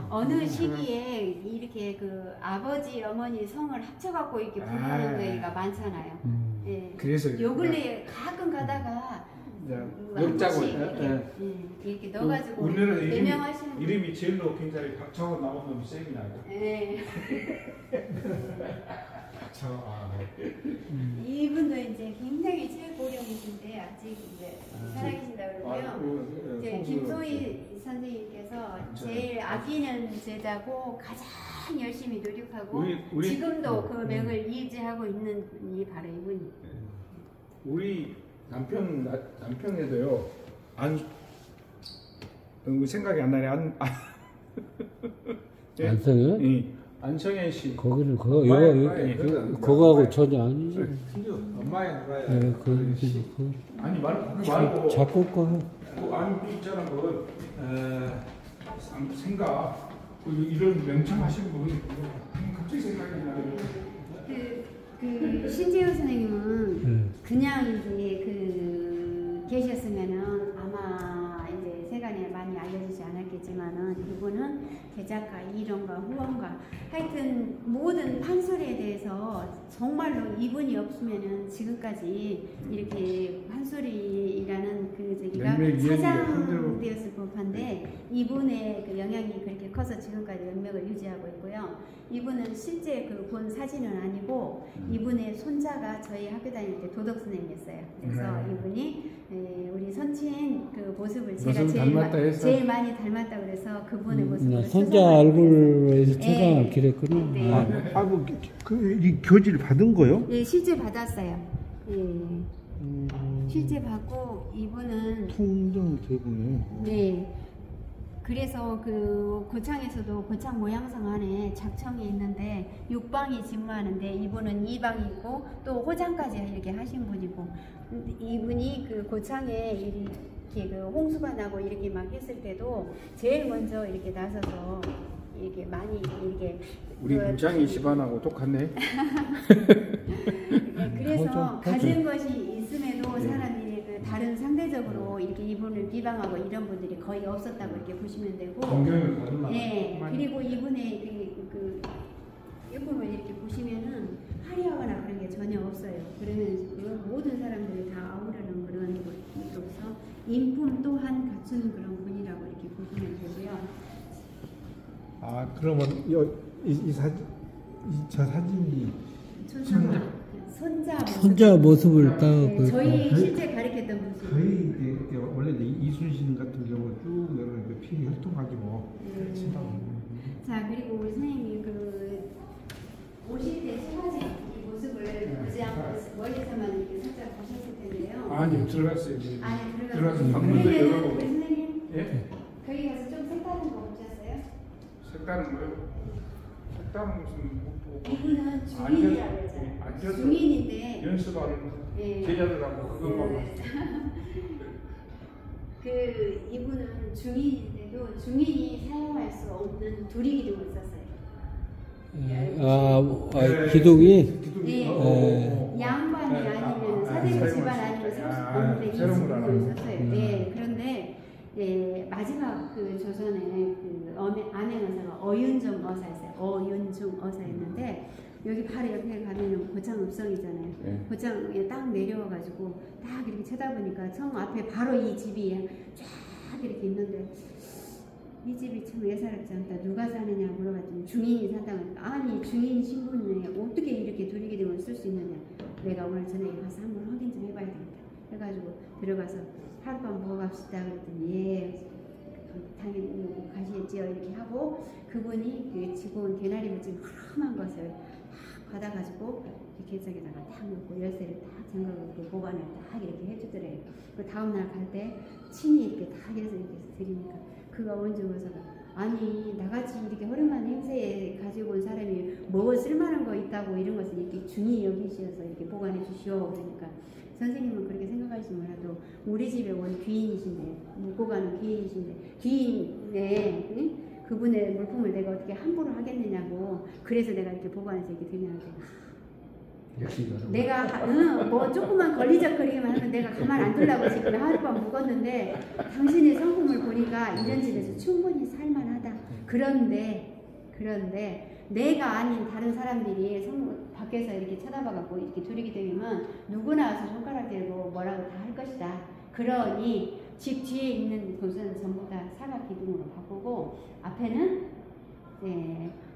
어느 시기에 이렇게 그 아버지 어머니 성을 합쳐갖고 이렇게 부르는 데가 많잖아요. 그래서 요 근래에 가끔 가다가 역작을 이렇게 넣어가지고 유명하시는 이름이 제일 높은 자리 박창원 나온 놈이 세긴 하죠. 이분도 이제 굉장히 최고령이신데 아직 이제 살아계신다 그러고요. 이제 김소희 선생님께서 제일 아끼는 제자고 가장 열심히 노력하고 지금도 그 명을 유지하고 있는 분이 바로 이분입니다. 우리 남편에도요 생각이 안 나네. 안성이요? 안성현 씨. 거기는 그거하고 전혀 아니지. 엄마의 누가야. 아니 말고 작곡가. 아니 있잖아 그 생각 이런 명창하신 분 갑자기 생각이 나요. 그 신재우 선생님은 그냥 이제 계셨으면은 아마 이제 세간에 많이 알려지지 않았겠죠. 있겠지만은 이분은 대작가, 이론가, 후원가 하여튼 모든 판소리에 대해서 정말로 이분이 없으면은 지금까지 이렇게 판소리라는 그 저기가 사장되었을 법한데 이분의 그 영향이 그렇게 커서 지금까지 연맥을 유지하고 있고요. 이분은 실제 그 본 사진은 아니고 이분의 손자가 저희 학교 다닐 때 도덕 선생님이었어요. 그래서 이분이 우리 선친 그 모습을 제가 제일 많이 닮았다 그래서 그분의 모습을 손자 얼굴로 해서 초상을 기렸구나. 네. 이 교지를 받은 거요? 예, 실제 받았어요. 예. 실제 받고 이분은 통정 대구네. 네. 그래서 그 고창에서도 고창 모양성 안에 작청이 있는데 6방이 집무하는데 이분은 2방이고 또 호장까지 이렇게 하신 분이고 이분이 그 고창에 이렇게 그 홍수가 나고 이렇게 막 했을 때도 제일 먼저 이렇게 나서서 이렇게 많이 이렇게 우리 부장이 집안하고 똑같네. 그래서 가진 것이 있음에도 사람이 그 다른 상대적으로 이렇게 이분을 비방하고 이런 분들이 거의 없었다고 이렇게 보시면 되고, 예, 그리고 이분의 그 일품을 이렇게 보시면은 화려하거나 그런 게 전혀 없어요. 그러면 모든 사람들이 다 아우르는 그런 것으로서 인품 또한 갖추는 그런 분이라고 이렇게 보시면 되고요. 아, 그러면 저 사진이 손자 모습을 딱 네, 저희 실제 가르쳤던 모습. 거의 이제 원래 이순신 같은 경우 쭉 내려오니까 피 혈통가지고. 자, 그리고 우리 선생님이 그 오실 때 초가지 이 모습을 보지 않고 멀리서만 이렇게 살짝 보셨을 텐데요. 아니 들어갔어요. 안에 들어가서 방문도 열어보고. 우리 선생님 예? 거기 가서 좀 색다른 거 보셨어요? 색다른 거요? 색다른 무슨 뭐 이분은 중인이라고 했잖아요. 앉아서 중인인데 연습하는 예. 제자들하고 그것만 네. 그 이분은 중인인데도 중인이 사용할 수 없는 두리 기둥을 썼어요. 기둥이 네. 양반이 아니면 사대부 집안 아니면 살 수 없는데 이 기둥을 썼어요. 네. 그런데 마지막 그 조선의 그 암행어사가 어윤중 어사였어요. 어윤중 어사였는데 여기 바로 옆에 가면은 고창읍성이잖아요. 네. 고창에 딱 내려와가지고 딱 이렇게 쳐다보니까 성 앞에 바로 이 집이 쫙 이렇게 있는데 이 집이 참 예사롭지 않다. 누가 사느냐 물어봤더니 중인이 산다고 하니까 아니 중인 신분에 어떻게 이렇게 두리기둥을 쓸 수 있느냐. 내가 오늘 저녁에 가서 한번 확인 좀 해봐야 되겠다. 해가지고 들어가서 하룻밤 묵어 갑시다 그랬더니 예 당연히 가시겠지요 이렇게 하고 그분이 그 지고 개나리 묻힌 흐름한 것을 딱 받아가지고 이렇게 저기다가 딱 놓고 열쇠를 딱 잠가고 보관을 딱 이렇게 해주더래요. 그 다음날 갈 때 친히 이렇게 딱 해서 이렇게 드리니까 그가 원중어서가 아니 나같이 이렇게 허름한 행세에 가지고 온 사람이 뭐 쓸만한 거 있다고 이런 것을 이렇게 중히 여기셔서 이렇게 보관해 주시오 그러니까 선생님은 그렇게 생각하시지 몰라도 우리 집에 온 귀인이신데 묵고 가는 귀인이신데 귀인의 응? 그분의 물품을 내가 어떻게 함부로 하겠느냐고 그래서 내가 이렇게 보관해서 이렇게 드리는데 내가 뭐 조금만 걸리적거리기만 하면 내가 가만 안 두려고 지금 하룻밤 묵었는데 당신의 성품을 보니까 이런 집에서 충분히 살만하다. 그런데 내가 아닌 다른 사람들이 밖에서 이렇게 쳐다봐갖고 이렇게 두리기 되면 누구나 와서 손가락 대고 뭐라고 다 할 것이다. 그러니 집 뒤에 있는 곳은 전부 다 사각 기둥으로 바꾸고 앞에는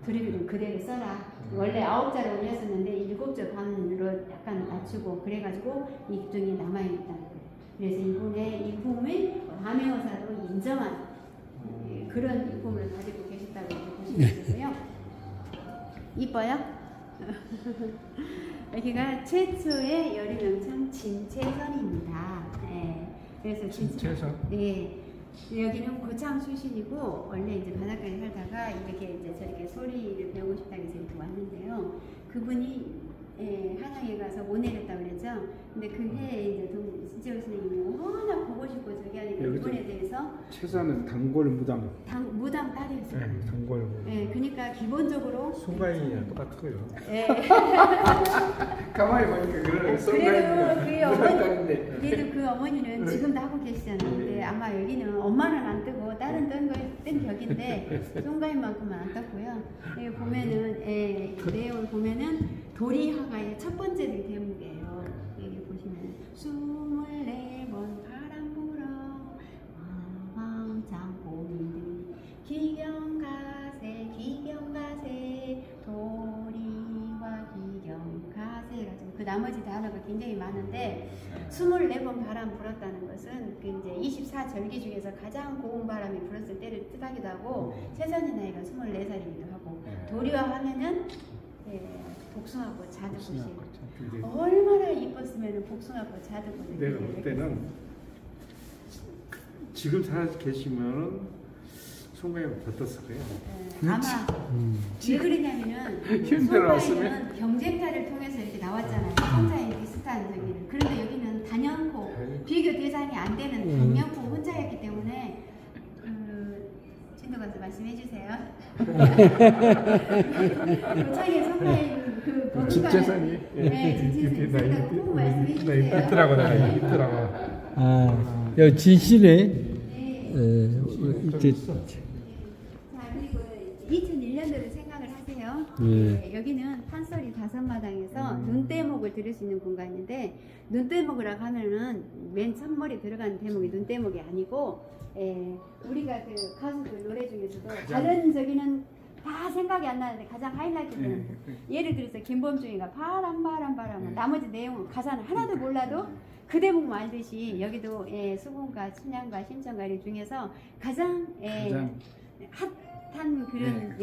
두리기둥 그대로 써라. 원래 9자로 올렸었는데 7자 반으로 약간 낮추고 그래가지고 이 기둥이 남아있다는 거예요. 그래서 이분의 일품을 암행어사도 인정한 그런 일품을 가지고 계셨다고 보시면 되고요. 이뻐요? 여기가 최초의 여류명창 진채선입니다. 네. 그래서 진채선? 네. 여기는 고창 출신이고 원래 이제 바닷가에 살다가 이렇게 이제 저렇게 소리를 배우고 싶다고 해서 이렇게 왔는데요. 그분이 예, 한양에 가서 못 내렸다 그랬죠. 근데 그 해에 이제 신재호 선생님이 워낙 보고 싶고 저기 하니까 여기도 이번에 대해서 최소한은 단골 무당. 무당 딸이었어요. 단골 무당. 예, 그러니까 기본적으로 송가인이랑 똑같고요. 예. 가만히 보니까 그러네. 그래도 그 어머니는 지금도 하고 계시잖아요. 근데 아마 여기는 엄마는 안 뜨고 딸은 뜬 격인데 송가인만큼은 안 떴고요. 여기 보면은 내용을 보면은 도리화가의 첫 번째 대목이에요. 여기 보시면 24번 바람 불어 황장고미들 기경가세 도리와 기경가세 가지고 그 나머지 단어가 굉장히 많은데 24번 바람 불었다는 것은 그 이제 24절기 중에서 가장 고운 바람이 불었을 때를 뜻하기도 하고 세선의 나이가 24살이기도 하고 도리화 하면은 복숭아꽃 자두꽃이 얼마나 이뻤으면 복숭아꽃 자두꽃이 내가 볼 때는 지금 살아 계시면은 송가인이 더 떴을 거예요. 아마 왜 그러냐면은 힘들었으면? 송가인은 경쟁자를 통해서 이렇게 나왔잖아요. 혼자의 비슷한 저기는. 그런데 여기는 단연코 비교 대상이 안 되는 단연코 혼자였기 때문에 진도관서 말씀해 주세요. 도창의 송가인 그 법관은 집재산이 집재산이 꼭 말씀해 주세요. 있더라고 내가 있더라고. 야, 진실해. 이제 자, 그리고 2001년도를 생각을 하세요. 여기는 판소리 다섯마당에서 눈대목을 들을 수 있는 공간인데 눈대목이라고 하면은 맨 첫머리 들어가는 대목이 눈대목이 아니고 우리가 그 가수들 노래 중에서도 다른 저기는 다 생각이 안 나는데 가장 하이라이트는 예를 들어서 김범중이가 바람 나머지 내용은 가사는 하나도 몰라도 그 대목만 알듯이 여기도 수군가 춘향가 심청가 중에서 가장 핫한 그런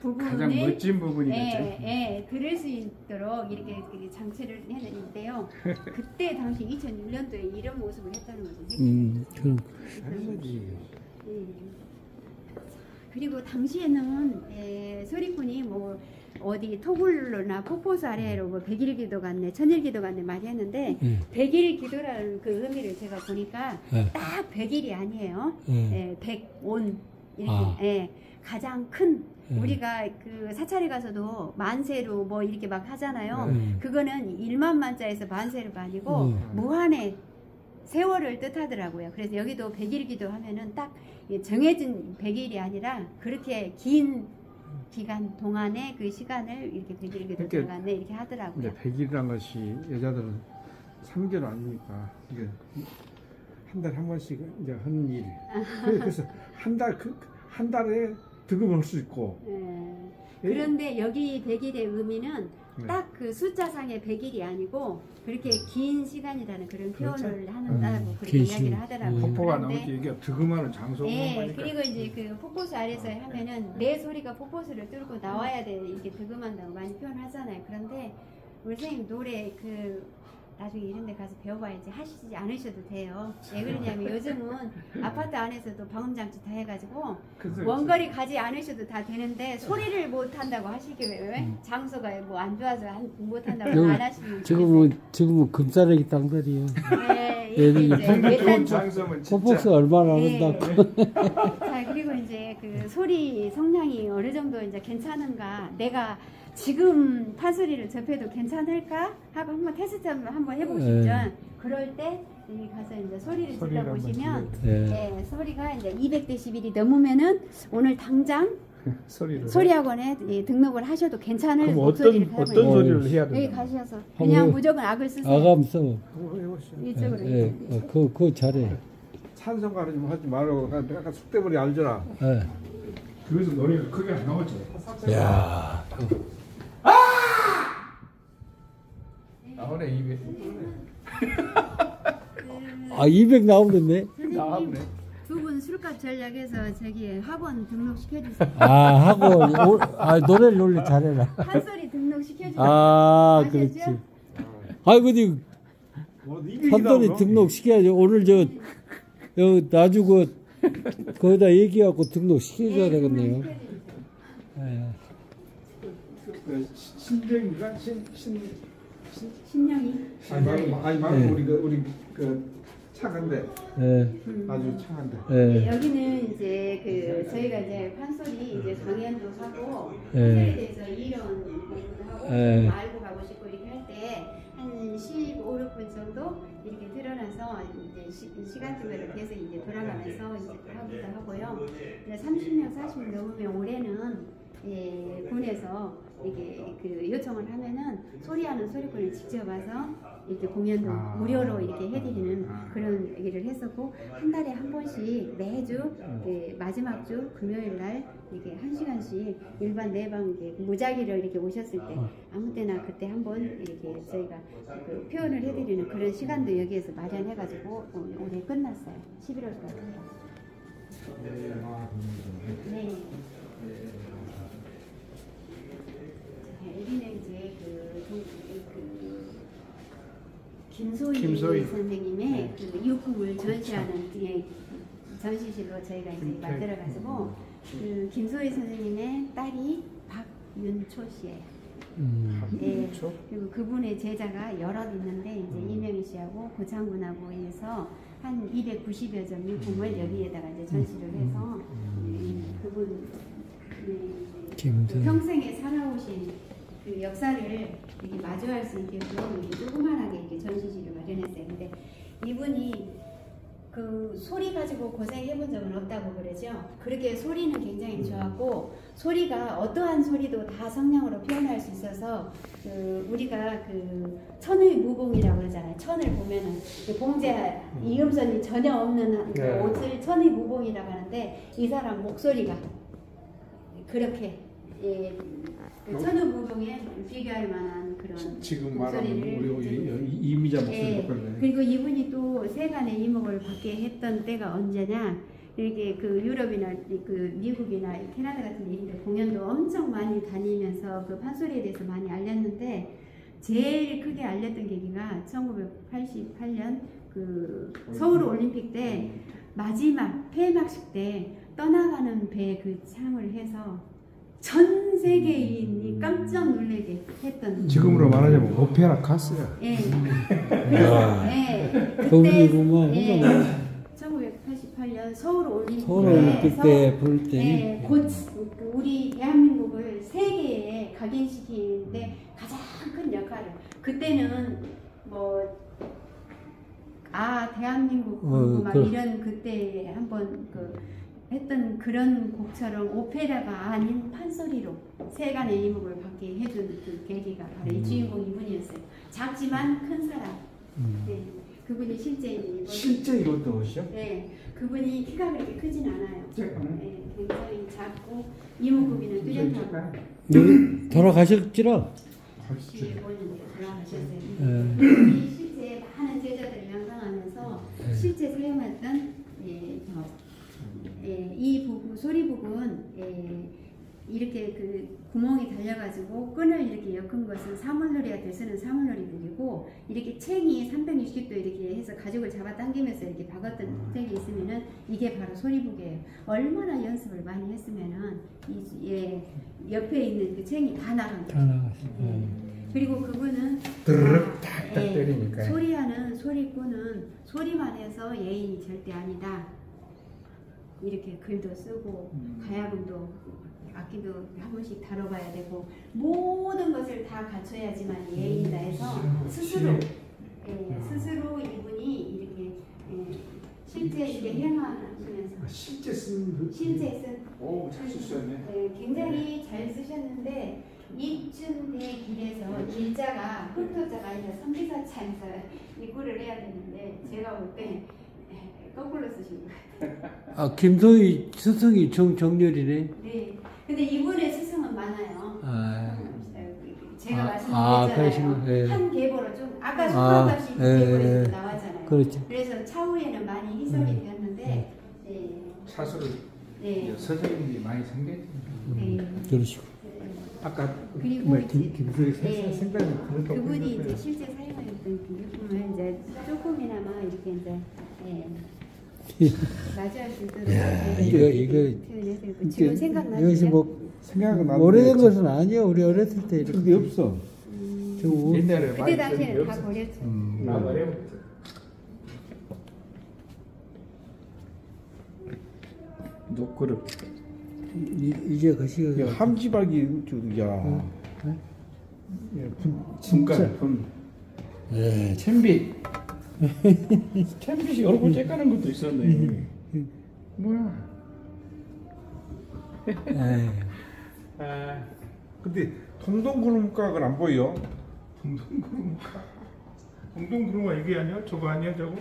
부분을 가장 멋진 부분이겠죠. 들을 수 있도록 이렇게 장치를 해냈는데요. 그때 당시 2001년도에 이런 모습을 했다는 거죠. 그럼. 그리고 당시에는 소리꾼이 뭐 어디 토굴로나 폭포수 아래로 뭐 백일기도 갔네, 천일기도 갔네 많이 했는데 백일기도라는 그 의미를 제가 보니까 딱 백일이 아니에요. 백온 이렇게 가장 큰 우리가 그 사찰에 가서도 만세로 뭐 이렇게 막 하잖아요. 그거는 1만 만자에서 만세로가 아니고 무한의 세월을 뜻하더라고요. 그래서 여기도 백일기도 하면은 딱 정해진 백일이 아니라 그렇게 긴 기간 동안에 그 시간을 이렇게 백일기도 들어갔네 이렇게 하더라고요. 이제 100일이란 것이 여자들은 3개월 아니니까 이게 한 달에 한 번씩 이제 하는 일. 그래서 한 달에 득음을 할 수 있고. 그런데 여기 100일의 의미는 딱 그 숫자상의 100일이 아니고 그렇게 긴 시간이라는 그런 표현을 한다고 그렇게 이야기를 하더라고요. 폭포가 나올 때 이게 득음하는 장소고 그리고 이제 그 폭포수 아래서 하면은 내 소리가 폭포수를 뚫고 나와야 돼 이렇게 득음한다고 많이 표현하잖아요. 그런데 우리 선생님 노래 그 나중에 이런 데 가서 배워봐야지 하시지 않으셔도 돼요. 왜 그러냐면 요즘은 아파트 안에서도 방음장치 다 해가지고 원거리 가지 않으셔도 다 되는데 소리를 못한다고 하시기에 장소가 뭐 안 좋아서 못한다고 안 하시면 지금은 금싸레기 땅들이요. 장소면 폭포수 얼마나 한다고. 자, 그리고 이제 그 소리 성량이 어느 정도 이제 괜찮은가, 내가 지금 판소리를 접해도 괜찮을까 하고 한번 테스트 한번 해보시죠. 그럴 때 여기 가서 이제 소리를 들어보시면 소리가 이제 200dB이 넘으면은 오늘 당장 소리학원에 등록을 하셔도 괜찮을 목소리를 어떤 소리를 해야 되나? 여기 가셔서 그냥 무조건 악을 쓰세요. 아감 써. 이쪽으로. 그거 잘해. 찬송가를 좀 하지 말고 약간 숙대머리 알잖아. 그래서 노래가 크게 안 나오죠. 야. 나오네 200. 200 나오겠네. 나오네. 두 분 술값 전략해서 저기 학원 등록시켜주세요. 하고 노래를 원래 잘해라. 판소리 등록시켜주세요. 그렇지. 근데 판소리 등록시켜야지. 오늘 나주고 거기다 얘기하고 등록시켜줘야 되겠네요. 신병인가 신령이. 아니 말고 네. 우리 그 차간데 예, 아주 차간데. 예, 여기는 이제 그 저희가 이제 판소리 이제 강연도 하고 예. 판소리에 대해서 이론 공부도 하고 예. 알고 가고 싶고 이렇게 할 때 한 15, 16분 정도 이렇게 드러나서 이제 시간대별로 계속 이제 돌아가면서 이제 하기도 하고요. 이제 30명, 40명 넘으면 올해는 예, 군에서 이게 그 요청을 하면은 소리하는 소리꾼을 직접 와서 이렇게 공연도 무료로 이렇게 해드리는 그런 얘기를 했었고 한 달에 한 번씩 매주 예, 마지막 주 금요일 날 이렇게 1시간씩 일반 내방 이렇게 무작위로 이렇게 오셨을 때 아무 때나 그때 한번 이렇게 저희가 그 표현을 해드리는 그런 시간도 여기에서 마련해가지고 올해 끝났어요. 11월까지. 네. 여기는 이제 김소희 선생님의 그 유품을 전시하는 뒤에 전시실로 저희가 이제 만들어가지고 그 김소희 선생님의 딸이 박윤초 씨예요. 예, 그리고 그분의 제자가 여럿 있는데 이제 이명희 씨하고 고창군하고 해서 한 290여 점 유품을 여기에다가 이제 전시를 해서 그분 평생에 살아오신 그 역사를 이렇게 마주할 수 있게끔 이렇게 조그만하게 이렇게 전시실을 마련했어요. 근데 이분이 그 소리 가지고 고생해본 적은 없다고 그러죠. 그렇게 소리는 굉장히 좋았고 소리가 어떠한 소리도 다 성량으로 표현할 수 있어서 그 우리가 그 천의 무봉이라고 그러잖아요. 천을 보면은 그 봉제 이음선이 전혀 없는 그 옷을 천의 무봉이라고 하는데 이 사람 목소리가 그렇게 예, 그 천우무봉에 비교할 만한 그런 지금 말하는 목소리를 우리 이미자 목소리 예, 똑같네. 그리고 이분이 또 세간의 이목을 받게 했던 때가 언제냐 이렇게 그 유럽이나 그 미국이나 캐나다 같은 데 공연도 엄청 많이 다니면서 그 판소리에 대해서 많이 알렸는데 제일 크게 알렸던 계기가 1988년 그 서울 올림픽 때 마지막 폐막식 때 떠나가는 배 그 창을 해서 전 세계인이 깜짝 놀라게 했던 지금으로 말하자면 오페라 카스야. 예. 야, 그때 거기구만. 1988년 서울 올림픽 서울 올림픽 때 부를 때. 예, 곧 우리 대한민국을 세계에 각인시키는데 가장 큰 역할을 그때는 뭐 대한민국 막 이런 그때 한번 그 했던 그런 곡처럼 오페라가 아닌 판소리로 세간의 이목을 받게 해준 그 계기가 바로 이 주인공 이분이었어요. 작지만 큰 사람. 네, 그분이 실제 이것도 옷이요? 네, 그분이 키가 그렇게 크진 않아요. 네, 굉장히 작고 이목구비는 뚜렷하고. 여기 돌아가셨지라. 15년 돌아가셨어요. 그분이 실제 많은 제자들을 양성하면서 실제 사용했던 이 부분, 소리 부분 이렇게 그 구멍이 달려가지고 끈을 이렇게 엮은 것은 사물놀이한테 쓰는 사물놀이들이고 이렇게 챙이 360도 이렇게 해서 가죽을 잡아당기면서 이렇게 박았던 책이 있으면은 이게 바로 소리북이에요. 얼마나 연습을 많이 했으면은 옆에 있는 그 챙이 다 나간 거예요. 그리고 그분은 드르륵 탁탁 때리니까 소리하는 소리꾼은 소리만 해서 예인이 절대 아니다. 이렇게 글도 쓰고 가야금도 악기도 한 번씩 다뤄봐야 되고 모든 것을 다 갖춰야지만 예인이다 해서 스스로 스스로 이분이 이렇게 실제 이렇게 행하면서 실제 쓴 잘 쓰셨네. 굉장히 잘 쓰셨는데 입춘대 길에서 길자가 훑어자가 아니라 선비사차에서 입구를 해야 되는데 제가 볼 때 거꾸로 쓰신 것 같아요. 김소희 스승이 정렬이네. 네. 근데 이분의 스승은 많아요. 제가 그러시구나. 말씀드렸잖아요. 한 계보로 좀 아까 수학값이 계보에서 나왔잖아요. 그렇죠. 그래서 차후에는 많이 희석이 되었는데 사설을 네. 선생님이 많이 생겼죠. 그러시고. 아까 그리고 김소희 생각이 그런 거 그분이 이제 실제 사용했던 그 유품을 이제 조금이나마 이렇게 이제 맞이할 수 있도록 이거 표현해서 지금 생각나시죠? 이것이 뭐 생각은 나는데 오래된 것은 아니에요. 우리 어렸을 때 이렇게. 그게 없어. 저 우- 옛날에 그때 많이 당시에는 없었어. 다 버렸죠. 나 버려. 녹그릇. 이제 그 시각. 야, 함지박이 저야. 진짜. 분. 예, 챔빗. 챔빗이 얼굴 째까는 것도 있었네. 뭐야? 예. 아, 근데 동동구름각은 안 보여. 동동구름아 이게 아니야? 저거 아니야 저거?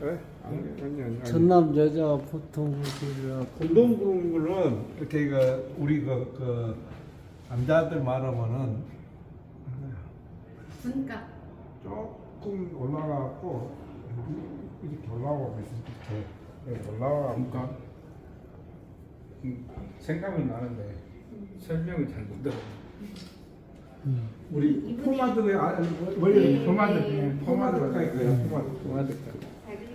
에? 아니. 전남 여자 보통 우리가 동동구름은 이렇게 우리 그 남자들 말하면은 분가. 조금 올라가고 이렇게 올라가고 이렇게 올라가고 그러니까 생각은 나는데 설명을 잘 못들어. 우리 포마드에 원래 네, 포마드 네. 포마드가 까 있고요. 포마드. 아, 그리고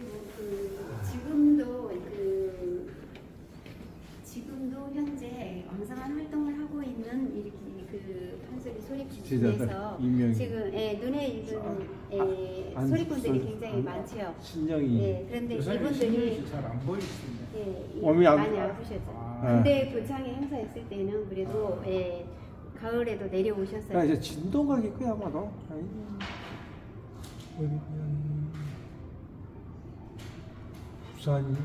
지금도 현재 왕성한 활동을 하고 있는 이렇게 그 판소리 소리꾼 제자들, 중에서 인명이. 지금 눈에 익은 안 소리꾼들이 써- 굉장히 안- 많죠. 신령이 예, 그런데 요새 이분들이 잘안 보이시네. 예, 안- 많이 아프셨죠. 아. 근데 고창에 행사했을 때는 그래도 가을에도 내려오셨어요. 야 이제 진동각일 거야 아마도. 부산이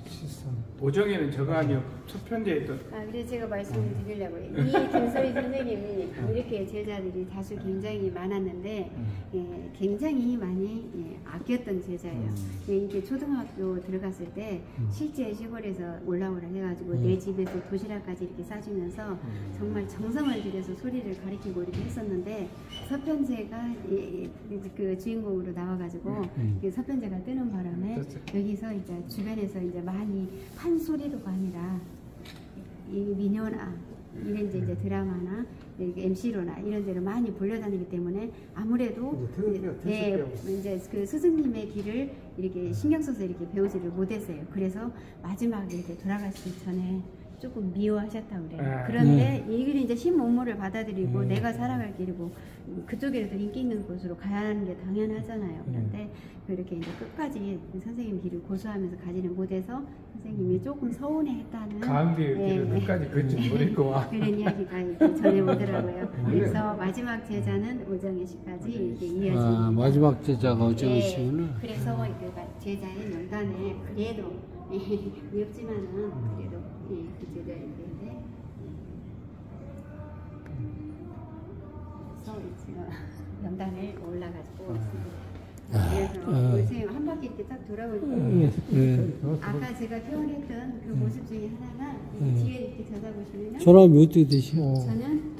시선. 오정에는 저거 아니요. 첫 편지에 있던 아, 그래서 제가 말씀을 드리려고요. 이 김소희 선생님이 이렇게 제자들이 다수 굉장히 많았는데 굉장히 많이 아꼈던 제자예요. 이게 초등학교 들어갔을 때 실제 시골에서 올라오라 해가지고 내 집에서 도시락까지 이렇게 싸주면서 정말 정성을 들여서 소리를 가르치고 이렇게 했었는데 서편제가 그 주인공으로 나와가지고 그 서편제가 뜨는 바람에 여기서 이제 주변에서 이제 많이 판소리도가 아니라 이 민요나 이런 이제 드라마나 MC로나 이런 데로 많이 불려다니기 때문에 아무래도 이제 그 스승님의 길을 이렇게 신경 써서 이렇게 배우지를 못했어요. 그래서 마지막에 이렇게 돌아가시기 전에 조금 미워하셨다고 그래요. 그런데 이 길이 이제 신문물을 받아들이고 내가 살아갈 길이고 그쪽에도 인기 있는 곳으로 가야 하는 게 당연하잖아요. 그런데 그렇게 이제 끝까지 선생님 길을 고수하면서 가지는 못해서 선생님이 조금 서운해했다는 가운데 길을 끝까지 걷지 못했고 와. 그런 이야기가 이렇게 전해오더라고요. 그래서 마지막 제자는 오정희 씨까지 이렇게 이어집니다. 마지막 제자가 오정희 씨구나. 그래서 그 제자의 명단에 그래도 미흡지만은 그래도 그 제자인데 그래서 제가 명단에 올라가지고 그래서 선생님 한 바퀴 이렇게 딱 돌아보니까 아까 제가 표현했던 그 모습 중에 하나가 뒤에 이렇게 쳐다보시면은 저람이 어떻게 되시오? 저는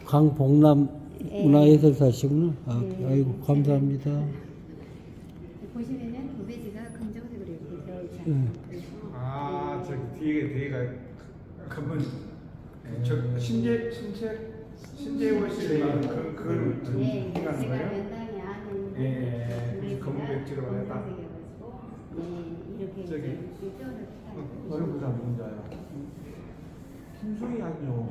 강복남 문화예술사시구나. 네. 아이고 감사합니다. 보시면은 도배지가 검정색으로 이렇게 되어 있잖아요. 아 저기 뒤에가 그분 저 신재호 씨가 그걸 네, 하는 제가 거예요? 연당이 안에 검은 벽지로 해다. 이렇게 저기. 이제 뼈를 어느 부산 문자야. 김소희 아니요.